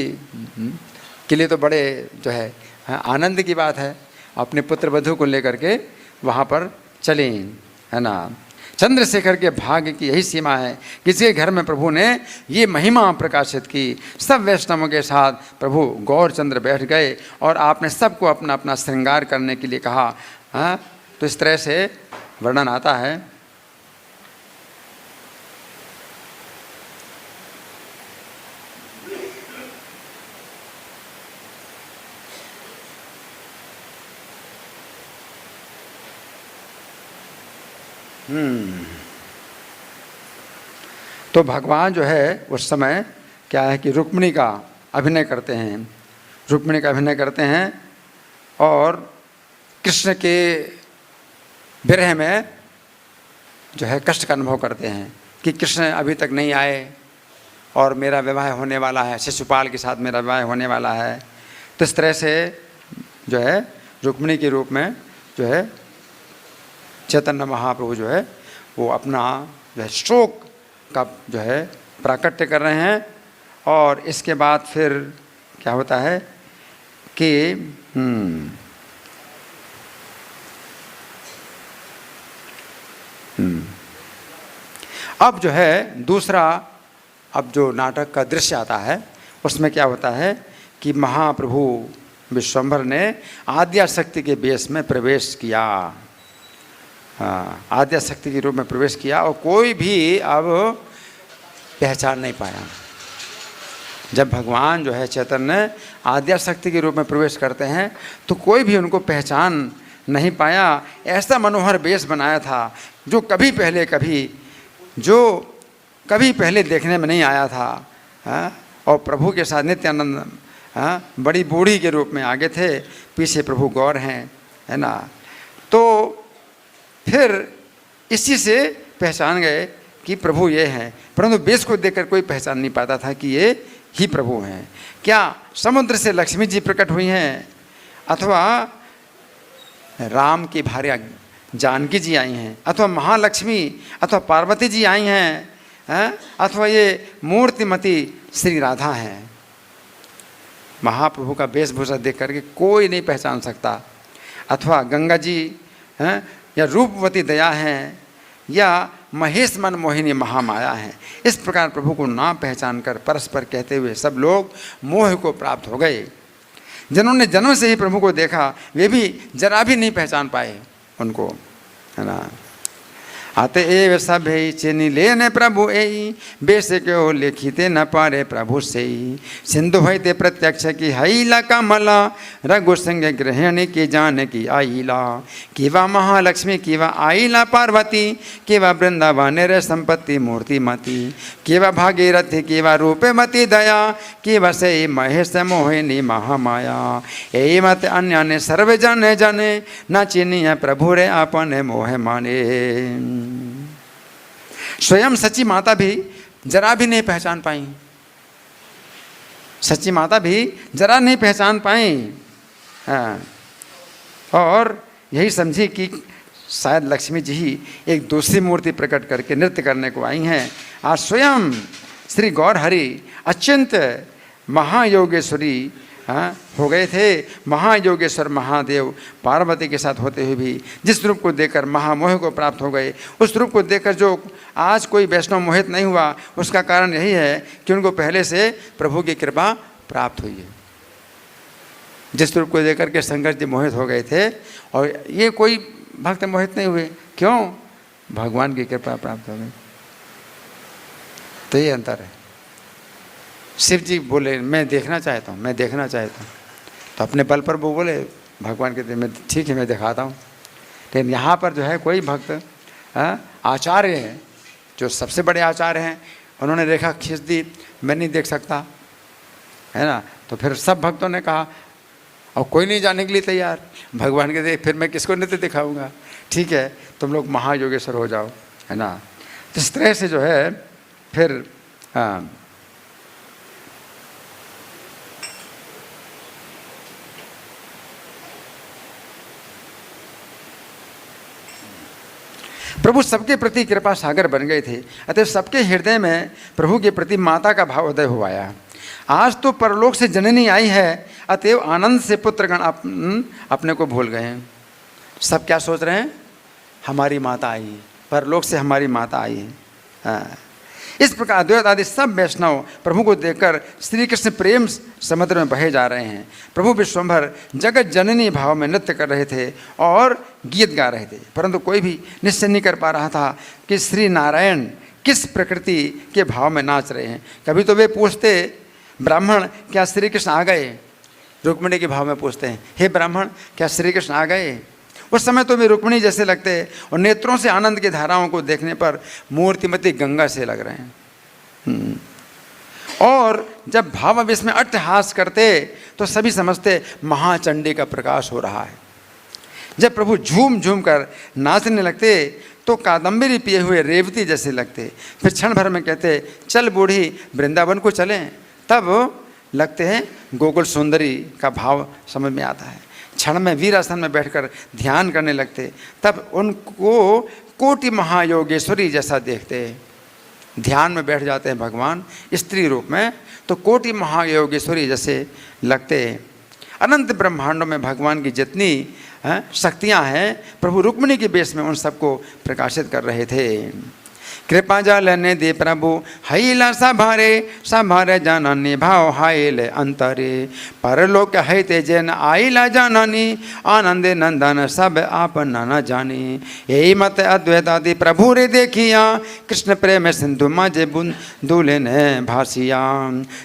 के लिए तो बड़े जो है आनंद की बात है। अपने पुत्र वधू को लेकर के वहाँ पर चली, है ना। चंद्रशेखर के भाग्य की यही सीमा है, किसी घर में प्रभु ने ये महिमा प्रकाशित की। सब वैष्णवों के साथ प्रभु गौरचंद्र बैठ गए और आपने सबको अपना अपना श्रृंगार करने के लिए कहा। हाँ, तो इस तरह से वर्णन आता है। तो भगवान जो है उस समय क्या है कि रुक्मिणी का अभिनय करते हैं, रुक्मिणी का अभिनय करते हैं और कृष्ण के विरह में जो है कष्ट का अनुभव करते हैं कि कृष्ण अभी तक नहीं आए और मेरा विवाह होने वाला है, शिशुपाल के साथ मेरा विवाह होने वाला है। तो इस तरह से जो है रुक्मिणी के रूप में जो है चैतन्य महाप्रभु जो है वो अपना जो है शोक का जो है प्राकट्य कर रहे हैं। और इसके बाद फिर क्या होता है कि अब जो है दूसरा, अब जो नाटक का दृश्य आता है उसमें क्या होता है कि महाप्रभु विश्वंभर ने आद्याशक्ति के वेश में प्रवेश किया। हाँ, आद्याशक्ति के रूप में प्रवेश किया और कोई भी अब पहचान नहीं पाया। जब भगवान जो है चैतन्य आद्याशक्ति के रूप में प्रवेश करते हैं तो कोई भी उनको पहचान नहीं पाया। ऐसा मनोहर वेश बनाया था जो कभी पहले देखने में नहीं आया था। हाँ, और प्रभु के साथ नित्यानंद बड़ी बूढ़ी के रूप में आगे थे, पीछे प्रभु गौर हैं, है ना। तो फिर इसी से पहचान गए कि प्रभु ये हैं, परंतु वेश को देखकर कोई पहचान नहीं पाता था कि ये ही प्रभु हैं। क्या समुद्र से लक्ष्मी जी प्रकट हुई हैं, अथवा राम की भार्या जानकी जी आई हैं, अथवा महालक्ष्मी अथवा पार्वती जी आई हैं, अथवा ये मूर्तिमती श्री राधा हैं। महाप्रभु का वेशभूषा देख करके कोई नहीं पहचान सकता। अथवा गंगा जी हैं, या रूपवती दया हैं, या महेश मन मोहिनी महामाया हैं। इस प्रकार प्रभु को ना पहचान कर परस्पर कहते हुए सब लोग मोह को प्राप्त हो गए। जिन्होंने जन्म से ही प्रभु को देखा वे भी जरा भी नहीं पहचान पाए उनको, है ना। आते एव सभे चिन्ह लेने प्रभु एई, बेस क्यों लिखिते न पारे प्रभु से। सिंधु होते प्रत्यक्ष की हईला कमला, रघु सिंह ग्रहण की जान की आईला। किवा महालक्ष्मी किवा आईला पार्वती, किवा वृंदावन रे संपत्ति मूर्तिमती। किवा भागीरथी किवा रूपमती दया, किवा से महेश मोहिनी महामाया। ए मत अन्य ने सर्व जन जने, न चिन्ह प्रभु रे आपने मोह माने। स्वयं सच्ची माता भी जरा भी नहीं पहचान पाई, सच्ची माता भी जरा नहीं पहचान पाई। हाँ, और यही समझी कि शायद लक्ष्मी जी ही एक दूसरी मूर्ति प्रकट करके नृत्य करने को आई हैं। आज स्वयं श्री गौर हरि अत्यंत महायोगेश्वरी हो गए थे। महायोगेश्वर महादेव पार्वती के साथ होते हुए भी जिस रूप को देखकर महामोह को प्राप्त हो गए, उस रूप को देखकर जो आज कोई वैष्णव मोहित नहीं हुआ, उसका कारण यही है कि उनको पहले से प्रभु की कृपा प्राप्त हुई है। जिस रूप को देखकर के शंकर जी मोहित हो गए थे और ये कोई भक्त मोहित नहीं हुए, क्यों? भगवान की कृपा प्राप्त हो गई। तो ये अंतर है। शिव जी बोले मैं देखना चाहता हूँ, मैं देखना चाहता हूँ, तो अपने बल पर वो बोले, भगवान कहते मैं ठीक है मैं दिखाता हूँ। लेकिन यहाँ पर जो है कोई भक्त आचार्य हैं, जो सबसे बड़े आचार्य हैं, उन्होंने रेखा खींच दी, मैं नहीं देख सकता, है ना। तो फिर सब भक्तों ने कहा, और कोई नहीं जाने के लिए तैयार। भगवान कहते फिर मैं किसको नृत्य दिखाऊंगा, ठीक है तुम लोग महायोगेश्वर हो जाओ, है ना। तो इस तरह से जो है फिर प्रभु सबके प्रति कृपा सागर बन गए थे, अतः सबके हृदय में प्रभु के प्रति माता का भाव उदय हुआ आया। आज तो परलोक से जननी आई है, अतएव आनंद से पुत्रगण अपने को भूल गए हैं। सब क्या सोच रहे हैं? हमारी माता आई है, परलोक से हमारी माता आई है। इस प्रकार अद्वैत आदि सब वैष्णव प्रभु को देखकर श्री कृष्ण प्रेम समुद्र में बहे जा रहे हैं। प्रभु विश्वम्भर जगत जननी भाव में नृत्य कर रहे थे और गीत गा रहे थे, परंतु कोई भी निश्चय नहीं कर पा रहा था कि श्री नारायण किस प्रकृति के भाव में नाच रहे हैं। कभी तो वे पूछते, ब्राह्मण क्या श्री कृष्ण आ गए? रुक्मिणी के भाव में पूछते हैं, हे ब्राह्मण क्या श्री कृष्ण आ गए? उस समय तो वे रुक्मिणी जैसे लगते और नेत्रों से आनंद की धाराओं को देखने पर मूर्तिमती गंगा से लग रहे हैं। और जब भावावेश में अट्टहास करते तो सभी समझते महाचंडी का प्रकाश हो रहा है। जब प्रभु झूम झूम कर नाचने लगते तो कादम्बरी पिए हुए रेवती जैसे लगते। फिर क्षण भर में कहते चल बूढ़ी वृंदावन को चलें, तब लगते हैं गोकुल सुंदरी का भाव समझ में आता है। क्षण में वीरासन में बैठकर ध्यान करने लगते, तब उनको कोटि महायोगेश्वरी जैसा देखते। ध्यान में बैठ जाते हैं भगवान स्त्री रूप में, तो कोटि महायोगेश्वरी जैसे लगते। अनंत ब्रह्मांडों में भगवान की जितनी शक्तियाँ हैं, प्रभु रुक्मिणी के बेश में उन सबको प्रकाशित कर रहे थे। कृपा जल ने दे प्रभु हैला सभारे जननी भाव हाइल अंतरे, परलोक है ते जन आइला जननी आनंदे नंदन सब आप न जानी। यही मत अद्वैत आदि प्रभु रे देखिया, कृष्ण प्रेम सिंधु माजे दूले ने भासिया।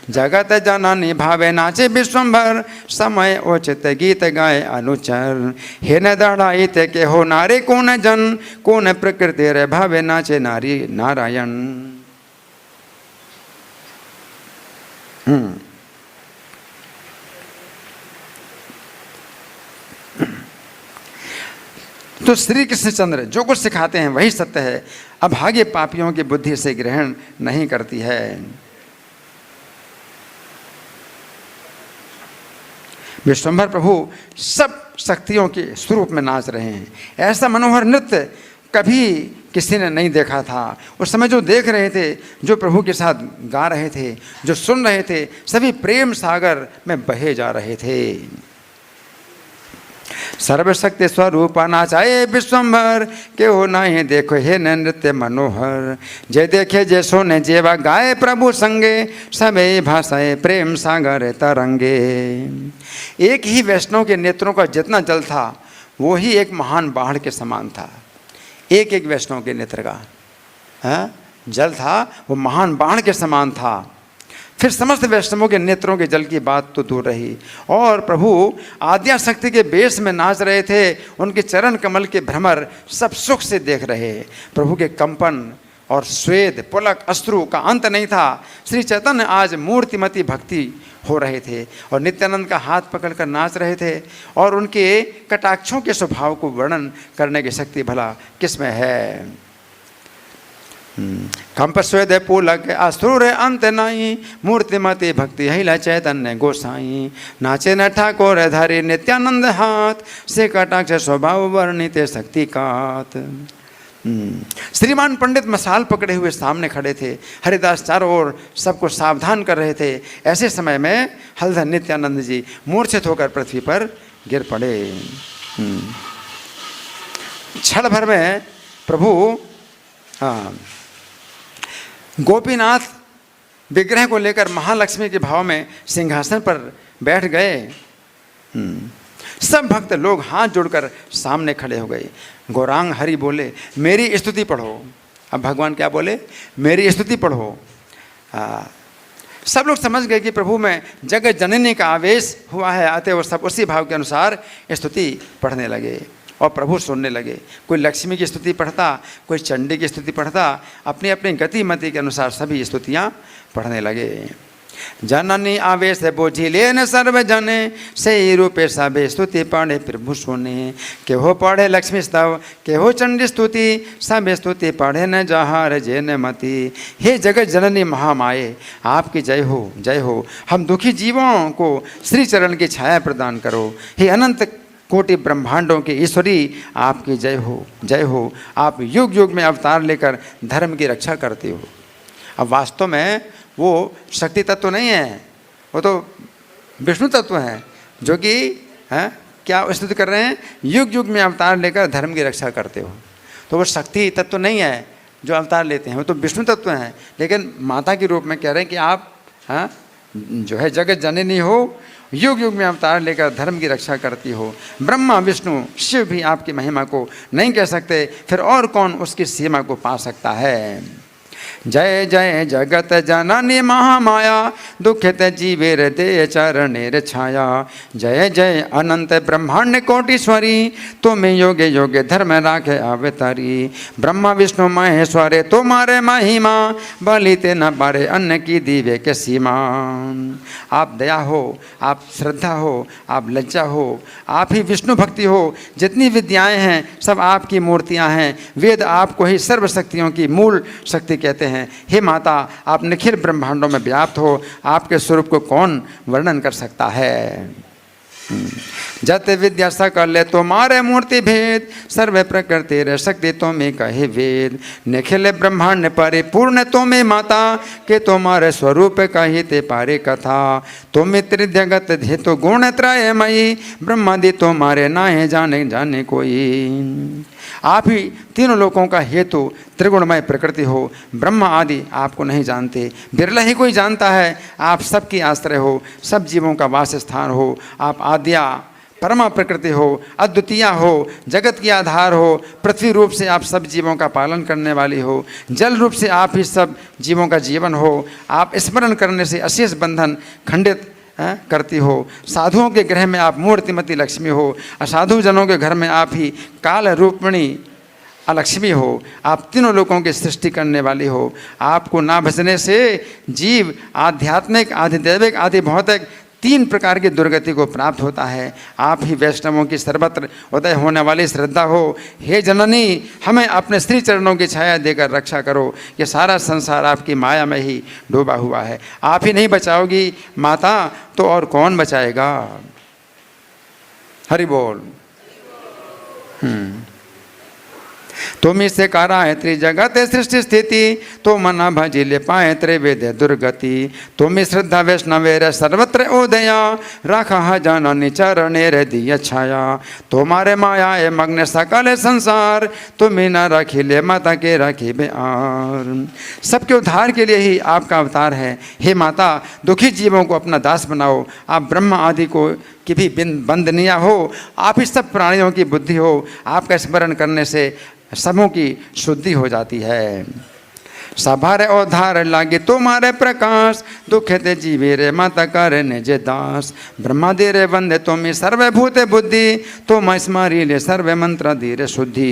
जगत जननी भावे नाचे विश्वम्भर, समय उचित गीत गाए अनुचर। हे न दड़ाई ते के हो नारे कौन जन, कौन प्रकृति रे भावे नाचे नारी नारायण। तो श्री कृष्णचंद्र जो कुछ सिखाते हैं वही सत्य है, अभागे पापियों की बुद्धि से ग्रहण नहीं करती है। विश्वम्भर प्रभु सब शक्तियों के स्वरूप में नाच रहे हैं। ऐसा मनोहर नृत्य कभी किसी ने नहीं देखा था। उस समय जो देख रहे थे, जो प्रभु के साथ गा रहे थे, जो सुन रहे थे, सभी प्रेम सागर में बहे जा रहे थे। सर्वशक्ति स्वरूप नाचाए विश्वम्भर, के हो नहीं देखो हे नृत्य मनोहर। जे देखे जे सोने जेवा गाए प्रभु संगे, सबे भाषाए प्रेम सागर तरंगे। एक ही वैष्णव के नेत्रों का जितना जल था वो ही एक महान बाढ़ के समान था। एक एक वैष्णव के नेत्र का जल था वो महान बाण के समान था। फिर समस्त वैष्णवों के नेत्रों के जल की बात तो दूर रही, और प्रभु आद्या शक्ति के बेश में नाच रहे थे। उनके चरण कमल के भ्रमर सब सुख से देख रहे। प्रभु के कंपन और स्वेद पुलक अश्रु का अंत नहीं था। श्री चैतन्य आज मूर्तिमती भक्ति हो रहे थे और नित्यानंद का हाथ पकड़कर नाच रहे थे, और उनके कटाक्षों के स्वभाव को वर्णन करने की शक्ति भला किसमें है। कंपस्वेदे पुलक असुर अंत नाई, मूर्तिमती भक्ति हिला चैतन्य गोसाई। नाचे न ठाकुर धरे नित्यानंद हाथ, से कटाक्ष स्वभाव वर्णित शक्ति कात। श्रीमान पंडित मसाल पकड़े हुए सामने खड़े थे। हरिदास चारों ओर सबको सावधान कर रहे थे। ऐसे समय में हलधर नित्यानंद जी मूर्छित होकर पृथ्वी पर गिर पड़े। क्षण भर में प्रभु गोपीनाथ विग्रह को लेकर महालक्ष्मी के भाव में सिंहासन पर बैठ गए। सब भक्त लोग हाथ जोड़कर सामने खड़े हो गए। गौरांग हरि बोले, मेरी स्तुति पढ़ो। अब भगवान क्या बोले? मेरी स्तुति पढ़ो। सब लोग समझ गए कि प्रभु में जगत जननी का आवेश हुआ है, अतः वो सब उसी भाव के अनुसार स्तुति पढ़ने लगे और प्रभु सुनने लगे। कोई लक्ष्मी की स्तुति पढ़ता, कोई चंडी की स्तुति पढ़ता, अपनी अपनी गतिमति के अनुसार सभी स्तुतियाँ पढ़ने लगे। जननी आवेश बोझिले न सर्व जने, से रूपे सबे स्तुति पढ़े प्रभु सुने। केहो पढ़े लक्ष्मी स्तव, केहो चंडी स्तुति, सबे स्तुति पढ़े न जहार जैन मति। हे जगत जननी महामाये, आपकी जय हो जय हो। हम दुखी जीवों को श्री चरण की छाया प्रदान करो। हे अनंत कोटि ब्रह्मांडों के ईश्वरी, आपकी जय हो जय हो। आप युग युग में अवतार लेकर धर्म की रक्षा करते हो। अब वास्तव में वो शक्ति तत्व नहीं है, वो तो विष्णु तत्व है, जो कि क्या स्तुति कर रहे हैं? युग युग में अवतार लेकर धर्म की रक्षा करते हो। तो वो शक्ति तत्व नहीं है जो अवतार लेते हैं, वो तो विष्णु तत्व हैं। लेकिन माता के रूप में कह रहे हैं कि आप जो है जगत जननी हो, युग युग में अवतार लेकर धर्म की रक्षा करती हो। ब्रह्मा विष्णु शिव भी आपकी महिमा को नहीं कह सकते, फिर और कौन उसकी सीमा को पा सकता है। जय जय जगत जननी महामाया, दुखित जीवेर दे चरणेर छाया। जय जय अनंत ब्रह्मांड कोटीश्वरी, तुम योगे योगे धर्म राखे अवतारी। ब्रह्मा विष्णु महेश्वरे तुम्हारे महिमा, बलिते न पारे अन्न की दिव्य के सीमा। आप दया हो, आप श्रद्धा हो, आप लज्जा हो, आप ही विष्णु भक्ति हो। जितनी विद्याएं हैं सब आपकी मूर्तियां हैं। वेद आपको ही सर्वशक्तियों की मूल शक्ति कहते हैं। हे माता, आप निखिल ब्रह्मांडों में व्याप्त हो, आपके स्वरूप को कौन वर्णन कर सकता है। जत विद्या सकल तुम्हारे मूर्ति भेद, सर्व प्रकृति शक्ति तुम्हें कहे वेद। निखिल ब्रह्मांड परिपूर्ण तुम्हें माता, के तुम्हारे स्वरूप कहते पारे कथा। तुम त्रिजगत हेतु गुण त्रयमयी, ब्रह्मादि तुम्हारे नाहे जाने जाने कोई। आप ही तीनों लोकों का हेतु त्रिगुणमय प्रकृति हो। ब्रह्मा आदि आपको नहीं जानते, बिरला ही कोई जानता है। आप सबकी आश्रय हो, सब जीवों का वास स्थान हो। आप आद्या परमा प्रकृति हो, अद्वितीय हो, जगत की आधार हो। पृथ्वी रूप से आप सब जीवों का पालन करने वाली हो। जल रूप से आप ही सब जीवों का जीवन हो। आप स्मरण करने से अशेष बंधन खंडित करती हो। साधुओं के गृह में आप मूर्तिमती लक्ष्मी हो, असाधु जनों के घर में आप ही काल रूपिणी अलक्ष्मी हो। आप तीनों लोगों की सृष्टि करने वाली हो। आपको ना भजने से जीव आध्यात्मिक, आधिदैविक, आदि भौतिक तीन प्रकार की दुर्गति को प्राप्त होता है। आप ही वैष्णवों की सर्वत्र उदय होने वाली श्रद्धा हो। हे जननी, हमें अपने श्री चरणों की छाया देकर रक्षा करो। ये सारा संसार आपकी माया में ही डूबा हुआ है। आप ही नहीं बचाओगी माता, तो और कौन बचाएगा। हरि बोल। तुम से कराए त्रिजगत सृष्टि स्थिति, तो मना भजिले पाए त्रिवेद दुर्गति। तुम श्रद्धा वैष्णवेर सर्वत्र उदया, रखा जननी चरणेर दिय छाया। तुम्हारे माया ए मग्न सकल संसार, तुम्हें न रखिले माता के रखी बेआर। सबके उद्धार के लिए ही आपका अवतार है। हे माता, दुखी जीवों को अपना दास बनाओ। आप ब्रह्मा आदि को कि भी बंदनीय हो। आप ही सब प्राणियों की बुद्धि हो। आपका स्मरण करने से सबों की शुद्धि हो जाती है। सभारे उद्धार लागे तुम्हारे प्रकाश, दुखते जीवे रे माता करे निज दास। ब्रह्मादि रे वंदे तुम सर्वभूत बुद्धि, तुम स्मरी ले सर्व मंत्र धीरे शुद्धि।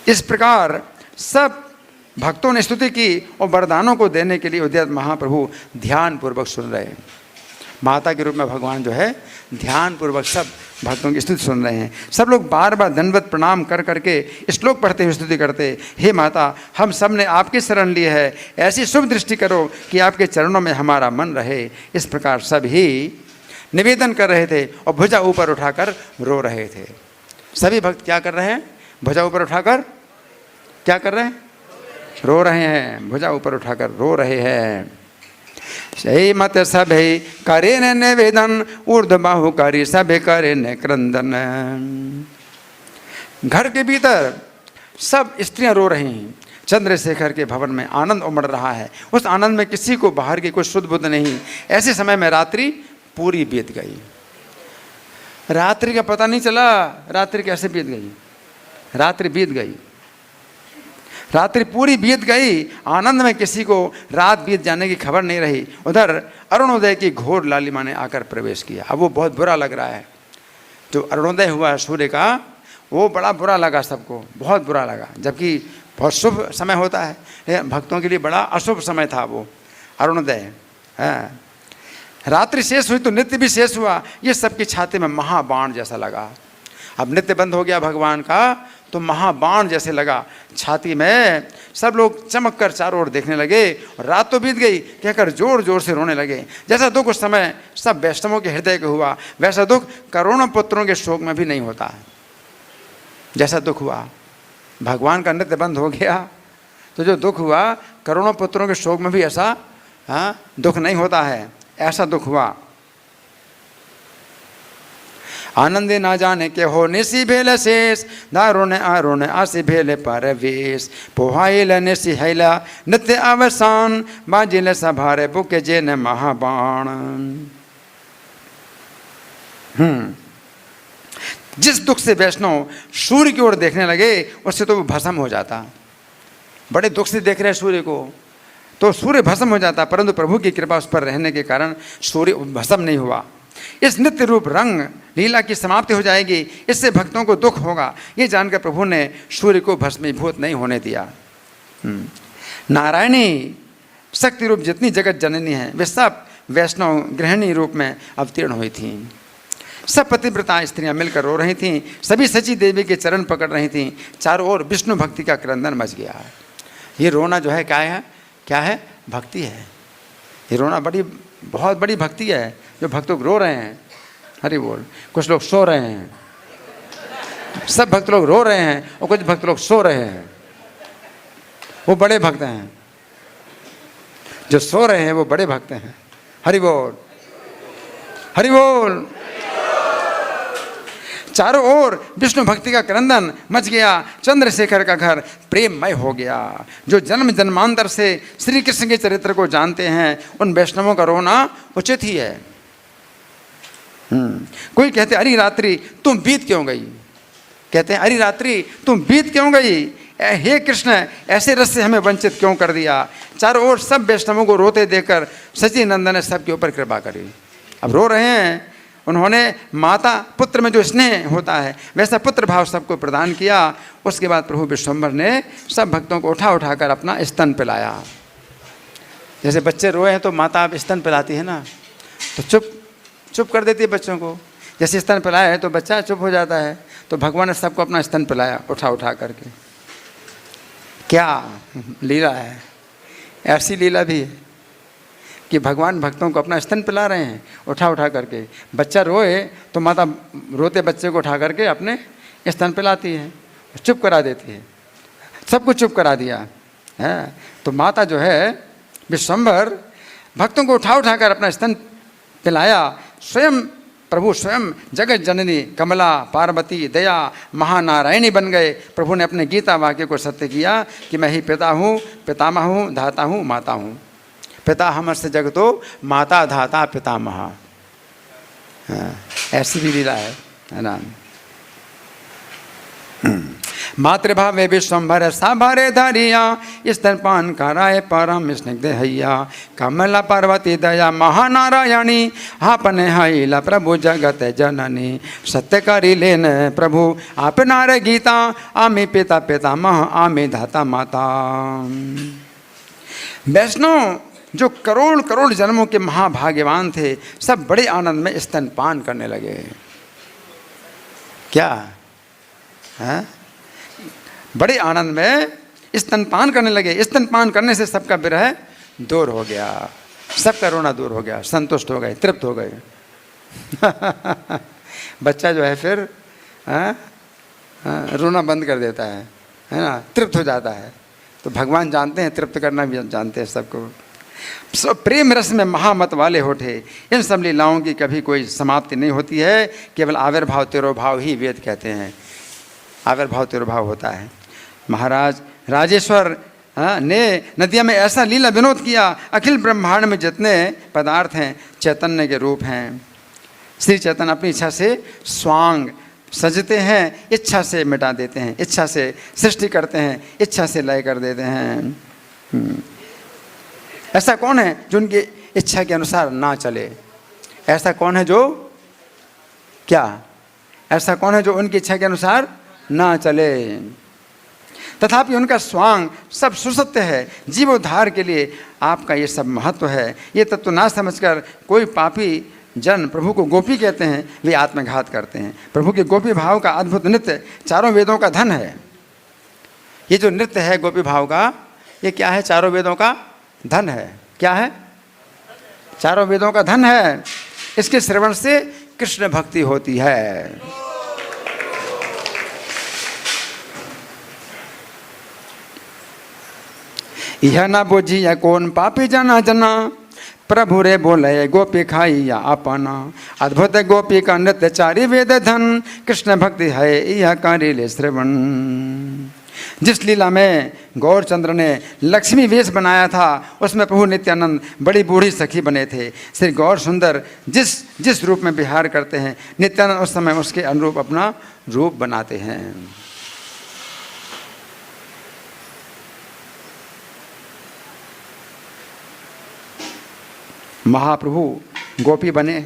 इस प्रकार सब भक्तों ने स्तुति की और वरदानों को देने के लिए उद्यत महाप्रभु ध्यान पूर्वक सुन रहे हैं। माता के रूप में भगवान जो है ध्यान पूर्वक सब भक्तों की स्तुति सुन रहे हैं। सब लोग बार बार दंडवत प्रणाम कर करके श्लोक पढ़ते हुए स्तुति करते, हे माता, हम सब ने आपकी शरण ली है, ऐसी शुभ दृष्टि करो कि आपके चरणों में हमारा मन रहे। इस प्रकार सब ही निवेदन कर रहे थे और भुजा ऊपर उठाकर रो रहे थे। सभी भक्त क्या कर रहे हैं? भुजा ऊपर उठाकर क्या कर रहे हैं? रो रहे हैं। भुजा ऊपर उठाकर रो रहे हैं। सही मत सब करे न निवेदन, ऊर्ध बाहुकारी सब करे न क्रंदन। घर के भीतर सब स्त्रियां रो रही हैं। चंद्रशेखर के भवन में आनंद उमड़ रहा है। उस आनंद में किसी को बाहर की कोई शुद्ध बुद्ध नहीं। ऐसे समय में रात्रि पूरी बीत गई। रात्रि का पता नहीं चला। रात्रि कैसे बीत गई? रात्रि बीत गई। रात्रि पूरी बीत गई। आनंद में किसी को रात बीत जाने की खबर नहीं रही। उधर अरुणोदय की घोर लालिमा ने आकर प्रवेश किया। अब वो बहुत बुरा लग रहा है। जो अरुणोदय हुआ सूर्य का, वो बड़ा बुरा लगा सबको, बहुत बुरा लगा। जबकि बहुत शुभ समय होता है, भक्तों के लिए बड़ा अशुभ समय था वो अरुणोदय। है रात्रि शेष हुई तो नित्य भी शेष हुआ। ये सबकी छाती में महाबाण जैसा लगा। अब नित्य बंद हो गया भगवान का, तो महाबाण जैसे लगा छाती में। सब लोग चमक कर चारों ओर देखने लगे। रात तो बीत गई कहकर जोर जोर से रोने लगे। जैसा दुख उस समय सब वैष्णवों के हृदय को हुआ, वैसा दुख करोड़ों पुत्रों के शोक में भी नहीं होता है। जैसा दुख हुआ, भगवान का नित्य बंद हो गया, तो जो दुख हुआ करोड़ों पुत्रों के शोक में भी ऐसा दुख नहीं होता है। ऐसा दुख हुआ। आनंदे ना जाने के हो निसी भेल शेष, दारुण आरुण आसी भेल परवेश। पोहाइल निसी हैला नित्य अवसान, बाजिल सभारे बुके जे न महाबाण। जिस दुख से वैष्णव सूर्य की ओर देखने लगे, उससे तो वो भस्म हो जाता। बड़े दुख से देख रहे सूर्य को, तो सूर्य भस्म हो जाता। परंतु प्रभु की कृपा उस पर रहने के कारण सूर्य भस्म नहीं हुआ। इस नित्य रूप रंग लीला की समाप्ति हो जाएगी, इससे भक्तों को दुख होगा। ये जानकर प्रभु ने सूर्य को भस्मीभूत नहीं होने दिया। नारायणी शक्ति रूप जितनी जगत जननी है, वे सब वैष्णव गृहिणी रूप में अवतीर्ण हुई थीं। सब पतिव्रता स्त्रियां मिलकर रो रही थीं। सभी सची देवी के चरण पकड़ रही थीं। चारों ओर विष्णु भक्ति का क्रंदन मच गया। ये रोना जो है क्या है? क्या है? भक्ति है। ये रोना बहुत बड़ी भक्ति है। जो भक्त लोग रो रहे हैं, हरि बोल। कुछ लोग सो रहे हैं, सब भक्त लोग रो रहे हैं, और कुछ भक्त लोग सो रहे हैं। वो बड़े भक्त हैं। जो सो रहे हैं वो बड़े भक्त हैं। हरि बोल, हरि बोल। चारों ओर विष्णु भक्ति का क्रंदन मच गया। चंद्रशेखर का घर प्रेममय हो गया। जो जन्म जन्मांतर से श्री कृष्ण के चरित्र को जानते हैं, उन वैष्णवों का रोना उचित ही है। कोई कहते अरे रात्रि तुम बीत क्यों गई? कहते हैं अरे रात्रि तुम बीत क्यों गई? हे कृष्ण, ऐसे रस से हमें वंचित क्यों कर दिया? चारों ओर सब वैष्णवों को रोते देखकर सच्चिदानंद ने सबके ऊपर कृपा करी। अब रो रहे हैं। उन्होंने माता पुत्र में जो स्नेह होता है, वैसा पुत्र भाव सबको प्रदान किया। उसके बाद प्रभु विश्वम्भर ने सब भक्तों को उठा उठाकर अपना स्तन पिलाया। जैसे बच्चे रोए हैं तो माता आप स्तन पिलाती है ना, तो चुप कर देती है बच्चों को। जैसे स्तन पिलाया है तो बच्चा चुप हो जाता है। तो भगवान ने सबको अपना स्तन पिलाया उठा करके। क्या लीला है! ऐसी लीला भी है कि भगवान भक्तों को अपना स्तन पिला रहे हैं उठा करके। बच्चा रोए तो माता रोते बच्चे को उठा करके अपने स्तन पिलाती है, चुप करा देती है। सबको चुप करा दिया है। तो माता जो है विश्वम्भर भक्तों को उठा कर अपना स्तन पिलाया। स्वयं प्रभु स्वयं जगत जननी कमला पार्वती दया महानारायणी बन गए। प्रभु ने अपने गीता वाक्य को सत्य किया कि मैं ही पिता हूँ, पितामह हूँ, धाता हूँ, माता हूँ। पिता हमस्य जगतो माता धाता पितामह। ऐसी भी लीला है ना। मातृभावे विश्वम्भर साभरे धरिया, स्तनपान कराए परम स्निग्ध हैया। कमला पार्वती दया महानारायणी, आपने हैला प्रभु जगत जननी। सत्य करी लेन प्रभु आप नारे गीता, आमी पिता पितामह आमी धाता माता। वैष्णव जो करोड़ करोड़ जन्मों के महाभाग्यवान थे, सब बड़े आनंद में स्तनपान करने लगे। क्या है? बड़े आनंद में स्तनपान करने लगे। स्तनपान करने से सबका विरह दूर हो गया, सबका रोना दूर हो गया, संतुष्ट हो गए, तृप्त हो गए। बच्चा जो है फिर रोना बंद कर देता है ना, तृप्त हो जाता है। तो भगवान जानते हैं, तृप्त करना भी जानते हैं सबको। सब प्रेम रस में महामत वाले होठे, इन सब लीलाओं की कभी कोई समाप्ति नहीं होती है। केवल आविर्भाव तिरोभाव ही वेद कहते हैं, आविर्भाव तिरोभाव होता है। महाराज राजेश्वर ने नदिया में ऐसा लीला विनोद किया, अखिल ब्रह्मांड में जितने पदार्थ हैं चैतन्य के रूप हैं। श्री चैतन्य अपनी इच्छा से स्वांग सजते हैं, इच्छा से मिटा देते हैं, इच्छा से सृष्टि करते हैं, इच्छा से लय कर देते हैं। ऐसा कौन है जो उनकी इच्छा के अनुसार ना चले? ऐसा कौन है जो क्या? ऐसा कौन है जो उनकी इच्छा के अनुसार ना चले? तथापि उनका स्वांग सब सुसत्य है। जीवोद्धार के लिए आपका ये सब महत्व है। ये तत्व ना समझकर कोई पापी जन प्रभु को गोपी कहते हैं, वे आत्मघात करते हैं। प्रभु के गोपी भाव का अद्भुत नृत्य चारों वेदों का धन है। ये जो नृत्य है गोपी भाव का, ये क्या है? चारों वेदों का धन है। क्या है? चारों वेदों का धन है। इसके श्रवण से कृष्ण भक्ति होती है। यह न बुझिया कौन पापी जना जना, प्रभु रे बोले गोपी खाइया अपना। अद्भुत गोपी का नृत्य चारि वेद धन, कृष्ण भक्ति है यह करिले श्रवण। जिस लीला में गौरचंद्र ने लक्ष्मी वेश बनाया था, उसमें प्रभु नित्यानंद बड़ी बूढ़ी सखी बने थे। श्री गौर सुंदर जिस रूप में विहार करते हैं, नित्यानंद उस समय उसके अनुरूप अपना रूप बनाते हैं। महाप्रभु गोपी बने।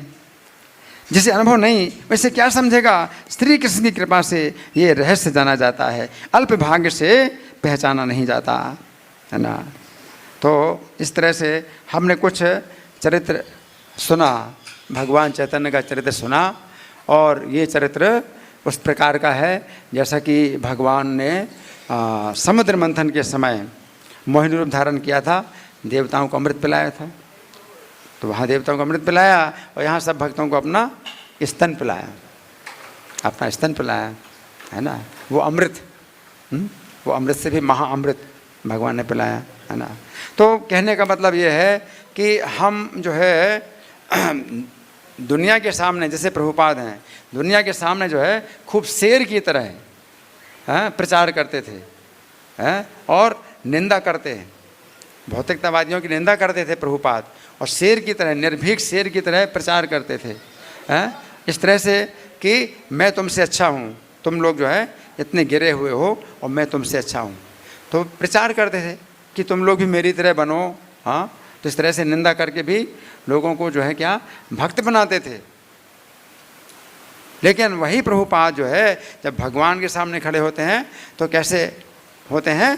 जिसे अनुभव नहीं वैसे क्या समझेगा? श्री कृष्ण की कृपा से ये रहस्य जाना जाता है, अल्प भाग्य से पहचाना नहीं जाता, है ना। तो इस तरह से हमने कुछ चरित्र सुना, भगवान चैतन्य का चरित्र सुना, और ये चरित्र उस प्रकार का है जैसा कि भगवान ने समुद्र मंथन के समय मोहिनी रूप धारण किया था, देवताओं को अमृत पिलाया था। तो वहाँ देवताओं को अमृत पिलाया और यहाँ सब भक्तों को अपना स्तन पिलाया, अपना स्तन पिलाया, है ना। वो अमृत, वो अमृत से भी महाअमृत भगवान ने पिलाया, है ना। तो कहने का मतलब ये है कि हम जो है दुनिया के सामने, जैसे प्रभुपाद हैं, दुनिया के सामने जो है खूब शेर की तरह प्रचार करते थे और निंदा करते हैं, भौतिकतावादियों की निंदा करते थे प्रभुपाद, और शेर की तरह, निर्भीक शेर की तरह प्रचार करते थे, इस तरह से कि मैं तुमसे अच्छा हूँ, तुम लोग जो है इतने गिरे हुए हो और मैं तुमसे अच्छा हूँ। तो प्रचार करते थे कि तुम लोग भी मेरी तरह बनो। तो इस तरह से निंदा करके भी लोगों को जो है क्या भक्त बनाते थे। लेकिन वही प्रभुपाद जो है जब भगवान के सामने खड़े होते हैं तो कैसे होते हैं?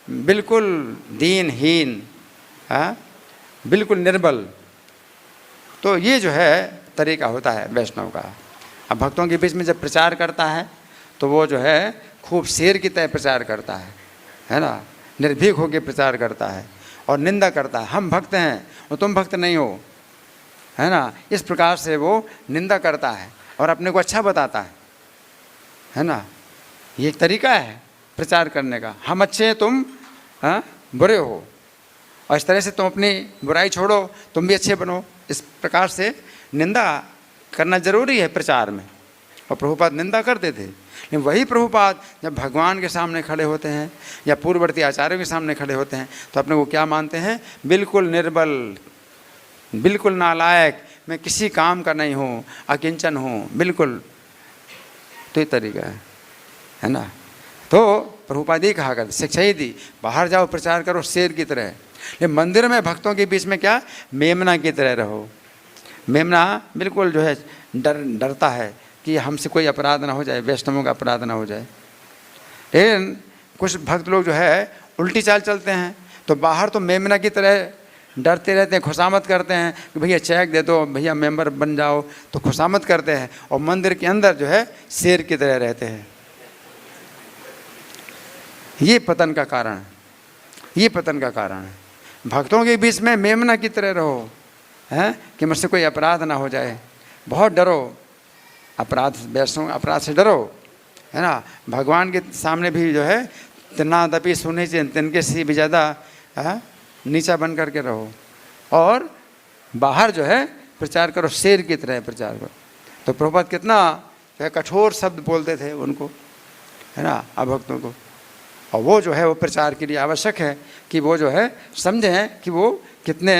बिल्कुल दीनहीन, बिल्कुल निर्बल। तो ये जो है तरीका होता है वैष्णव का। अब भक्तों के बीच में जब प्रचार करता है तो वो जो है खूब शेर की तरह प्रचार करता है ना, निर्भीक होकर प्रचार करता है और निंदा करता है, हम भक्त हैं और तुम भक्त नहीं हो, है ना। इस प्रकार से वो निंदा करता है और अपने को अच्छा बताता है ना। ये एक तरीका है प्रचार करने का, हम अच्छे हैं तुम बुरे हो, और इस तरह से तुम अपनी बुराई छोड़ो, तुम भी अच्छे बनो। इस प्रकार से निंदा करना जरूरी है प्रचार में, और प्रभुपाद निंदा करते थे। लेकिन वही प्रभुपाद जब भगवान के सामने खड़े होते हैं या पूर्ववर्ती आचार्यों के सामने खड़े होते हैं तो अपने को क्या मानते हैं? बिल्कुल निर्बल, बिल्कुल नालायक, मैं किसी काम का नहीं हूँ, अकिंचन हूँ, बिल्कुल। तो ये तरीका है ना। तो प्रभुपाद ही कहा करते, शिक्षा ही दी, बाहर जाओ प्रचार करो शेर की तरह, लेकिन मंदिर में भक्तों के बीच में क्या, मेमना की तरह रहो। मेमना बिल्कुल जो है डरता है कि हमसे कोई अपराध ना हो जाए, वैष्णवों का अपराध ना हो जाए। लेकिन कुछ भक्त लोग जो है उल्टी चाल चलते हैं, तो बाहर तो मेमना की तरह डरते रहते हैं, खुशामद करते हैं कि भैया चेक दे दो, भैया मेंबर बन जाओ, तो खुशामद करते हैं, और मंदिर के अंदर जो है शेर की तरह रहते हैं। ये पतन का कारण है, ये पतन का कारण है। भक्तों के बीच में मेमना की तरह रहो, हैं, कि मुझसे कोई अपराध ना हो जाए, बहुत डरो, अपराध, वैष्णव अपराध से डरो, है ना। भगवान के सामने भी जो है तिन्नादपि सुने से तिनके से भी ज़्यादा नीचा बन करके रहो, और बाहर जो है प्रचार करो, शेर की तरह प्रचार करो। तो प्रभुपाद कितना जो है कठोर शब्द बोलते थे उनको, है ना, अभक्तों को। और वो जो है वो प्रचार के लिए आवश्यक है कि वो जो है समझें कि वो कितने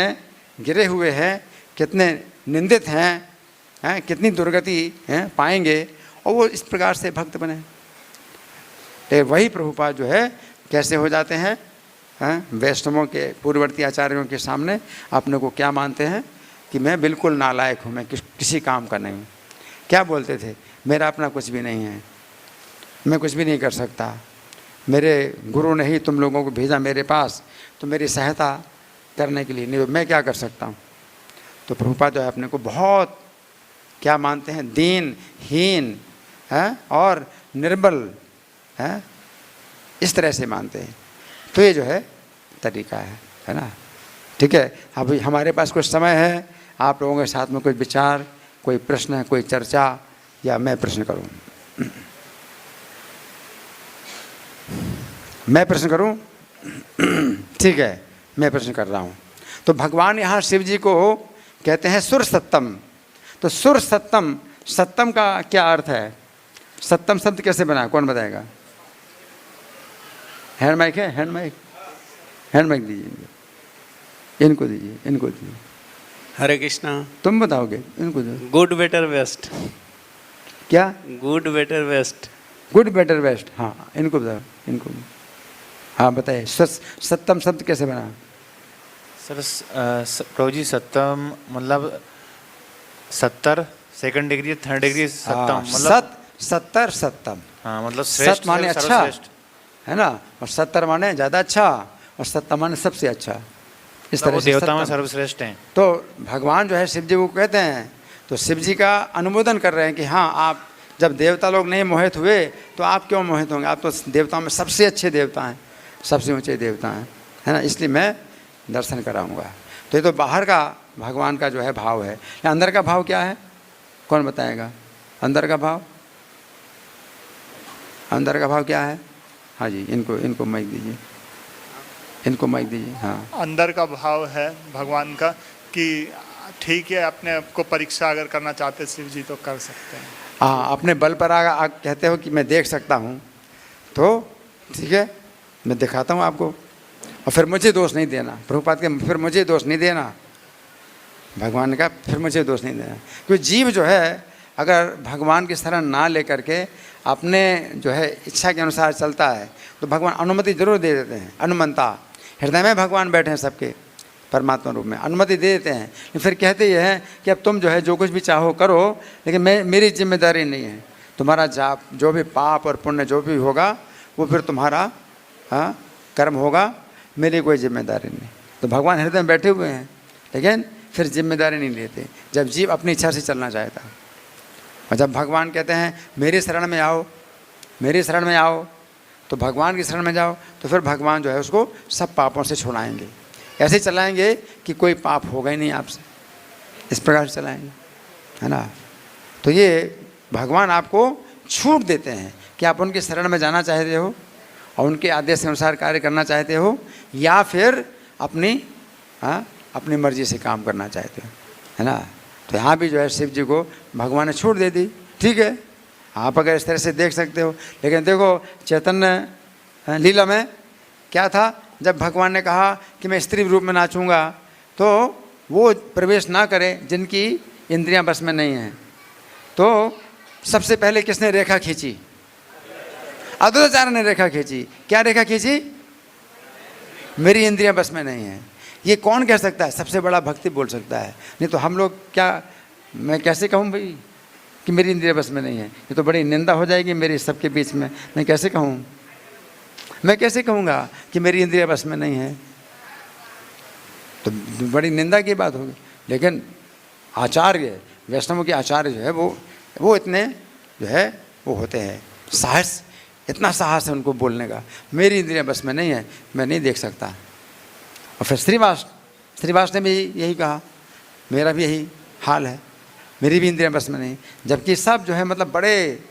गिरे हुए हैं, कितने निंदित हैं, कितनी दुर्गति हैं पाएंगे, और वो इस प्रकार से भक्त बने। तो वही प्रभुपाद जो है कैसे हो जाते हैं, वैष्णवों के पूर्ववर्ती आचार्यों के सामने अपने को क्या मानते हैं कि मैं बिल्कुल नालायक हूँ, मैं किसी काम का नहीं हूँ। क्या बोलते थे, मेरा अपना कुछ भी नहीं है, मैं कुछ भी नहीं कर सकता, मेरे गुरु ने ही तुम लोगों को भेजा मेरे पास, तो मेरी सहायता करने के लिए, नहीं तो मैं क्या कर सकता हूँ। तो प्रभुपाद जो है अपने को बहुत क्या मानते हैं, दीन हीन है और निर्बल है, इस तरह से मानते हैं। तो ये जो है तरीका है ना। ठीक है, अभी हमारे पास कुछ समय है, आप लोगों के साथ में कोई विचार, कोई प्रश्न, कोई चर्चा, या मैं प्रश्न करूं? मैं प्रश्न करूं? ठीक है, मैं प्रश्न कर रहा हूं। तो भगवान यहाँ शिव जी को कहते हैं सुर सत्तम। तो सुर सत्तम, सत्तम का क्या अर्थ है? सत्तम शब्द कैसे बना, कौन बताएगा? हैंड माइक है, हैंड माइक, हैंड माइक दीजिए, इनको दीजिए, इनको दीजिए। हरे कृष्णा। तुम बताओगे, इनको दो। Good better best. क्या? Good better best. Good better best, हाँ, इनको बताओ, इनको। हाँ बताइए, सत्तम शब्द कैसे बना? सर प्रभु जी, सत्तम मतलब 70 सेकंड डिग्री, थर्ड डिग्री सत्तम, मतलब सत्तर सत्तम। हाँ, मतलब श्रेष्ठ माने अच्छा है ना, और 70 माने ज़्यादा अच्छा, और सत्तम माने सबसे अच्छा। इस तरह से देवता में सर्वश्रेष्ठ हैं। तो भगवान जो है शिव जी को कहते हैं, तो शिव जी का अनुमोदन कर रहे हैं कि हाँ, आप जब देवता लोग नहीं मोहित हुए तो आप क्यों मोहित होंगे, आप तो देवताओं में सबसे अच्छे देवता हैं, सबसे ऊंचे देवता हैं, है ना, इसलिए मैं दर्शन कराऊंगा। तो ये तो बाहर का भगवान का जो है भाव है। अंदर का भाव क्या है, कौन बताएगा? अंदर का भाव, अंदर का भाव क्या है? हाँ जी, इनको माइक दीजिए, इनको माइक दीजिए। हाँ, अंदर का भाव है भगवान का कि ठीक है, अपने आप को परीक्षा अगर करना चाहते शिव जी तो कर सकते हैं। हाँ, अपने बल पर आप कहते हो कि मैं देख सकता हूँ, तो ठीक है, मैं दिखाता हूँ आपको, और फिर मुझे दोष नहीं देना। प्रभुपाद के फिर मुझे दोष नहीं देना, भगवान का फिर मुझे दोष नहीं देना। क्योंकि जीव जो है अगर भगवान की शरण ना लेकर के अपने जो है इच्छा के अनुसार चलता है, तो भगवान अनुमति जरूर दे देते हैं। अनुमंता, हृदय में भगवान बैठे हैं सबके परमात्मा रूप में, अनुमति दे देते हैं। फिर कहते ये हैं कि अब तुम जो है जो कुछ भी चाहो करो, लेकिन मेरी जिम्मेदारी नहीं है। तुम्हारा जाप, जो भी पाप और पुण्य जो भी होगा वो फिर तुम्हारा कर्म होगा, मेरी कोई जिम्मेदारी नहीं। तो भगवान हृदय में बैठे हुए हैं, लेकिन फिर जिम्मेदारी नहीं लेते जब जीव अपनी इच्छा से चलना चाहता। और जब भगवान कहते हैं मेरी शरण में आओ, मेरी शरण में आओ, तो भगवान की शरण में जाओ, तो फिर भगवान जो है उसको सब पापों से छुड़ाएंगे। ऐसे चलाएंगे कि कोई पाप होगा ही नहीं आपसे, इस प्रकार से चलाएंगे, है ना। तो ये भगवान आपको छूट देते हैं कि आप उनकी शरण में जाना चाहते हो और उनके आदेश के अनुसार कार्य करना चाहते हो, या फिर अपनी मर्जी से काम करना चाहते हो, है ना। तो यहाँ भी जो है शिव जी को भगवान ने छूट दे दी। ठीक है, आप अगर इस तरह से देख सकते हो, लेकिन देखो चैतन्य लीला में क्या था, जब भगवान ने कहा कि मैं स्त्री रूप में नाचूंगा, तो वो प्रवेश ना करें जिनकी इंद्रियां बस में नहीं हैं। तो सबसे पहले किसने रेखा खींची? अद्वैताचार्य ने रेखा खींची, क्या रेखा खींची? मेरी इंद्रियां बस में नहीं है। ये कौन कह सकता है? सबसे बड़ा भक्ति बोल सकता है, नहीं तो हम लोग क्या, मैं कैसे कहूँ भाई कि मेरी इंद्रियां बस में नहीं है? ये तो बड़ी निंदा हो जाएगी मेरी सबके बीच में। मैं कैसे कहूँ, मैं कैसे कहूँगा कि मेरी इंद्रियां बस में नहीं है? तो बड़ी निंदा की बात होगी। लेकिन आचार्य, वैष्णवों के आचार्य जो है वो इतने जो है वो होते हैं, साहस, इतना साहस है उनको बोलने का, मेरी इंद्रियां बस में नहीं है, मैं नहीं देख सकता। और फिर श्रीवास ने भी यही कहा, मेरा भी यही हाल है, मेरी भी इंद्रियां बस में नहीं। जबकि सब जो है मतलब बड़े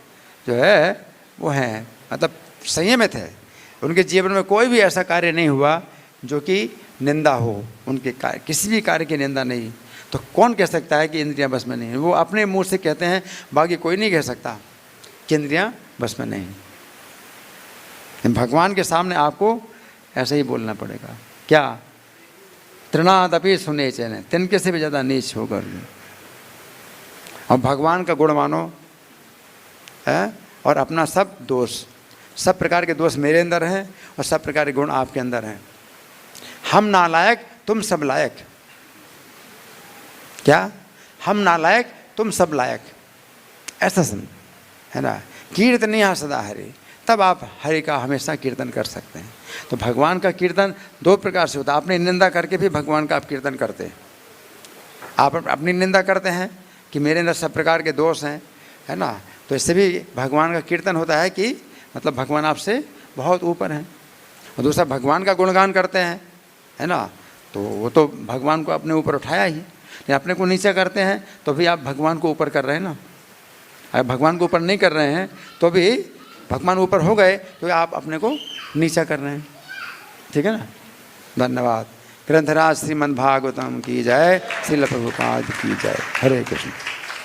जो है वो हैं, मतलब संयमित है, उनके जीवन में कोई भी ऐसा कार्य नहीं हुआ जो कि निंदा हो, उनके कार्य, किसी भी कार्य की निंदा नहीं। तो कौन कह सकता है कि इंद्रियां बस में नहीं है? वो अपने मुंह से कहते हैं, बाकी कोई नहीं कह सकता कि इंद्रियां बस में नहीं। भगवान के सामने आपको ऐसे ही बोलना पड़ेगा। क्या? तृणादपि सुने चैन, तिनके से भी ज़्यादा नीच होकर। और भगवान का गुण मानो है, और अपना सब दोष, सब प्रकार के दोष मेरे अंदर हैं और सब प्रकार के गुण आपके अंदर हैं। हम नालायक, तुम सब लायक। क्या? हम नालायक, तुम सब लायक, ऐसा समझ, है ना। कीर्तनीय सदा हरि, तब आप हरि का हमेशा कीर्तन कर सकते हैं। तो भगवान का कीर्तन दो प्रकार से होता है। अपनी निंदा करके भी भगवान का आप कीर्तन करते हैं। आप अपनी निंदा करते हैं कि मेरे अंदर सब प्रकार के दोष हैं, है ना, तो इससे भी भगवान का कीर्तन होता है कि मतलब भगवान आपसे बहुत ऊपर हैं। और दूसरा, भगवान का गुणगान करते हैं, है ना, तो वो तो भगवान को अपने ऊपर उठाया ही, लेकिन अपने को नीचा करते हैं तो भी आप भगवान को ऊपर कर रहे हैं ना। अगर भगवान को ऊपर नहीं कर रहे हैं तो भी भगवान ऊपर हो गए तो आप अपने को नीचा कर रहे हैं। ठीक है ना। धन्यवाद। ग्रंथराज श्रीमद् भागवतम की जय, श्रील प्रभुपाद की जय। हरे कृष्ण।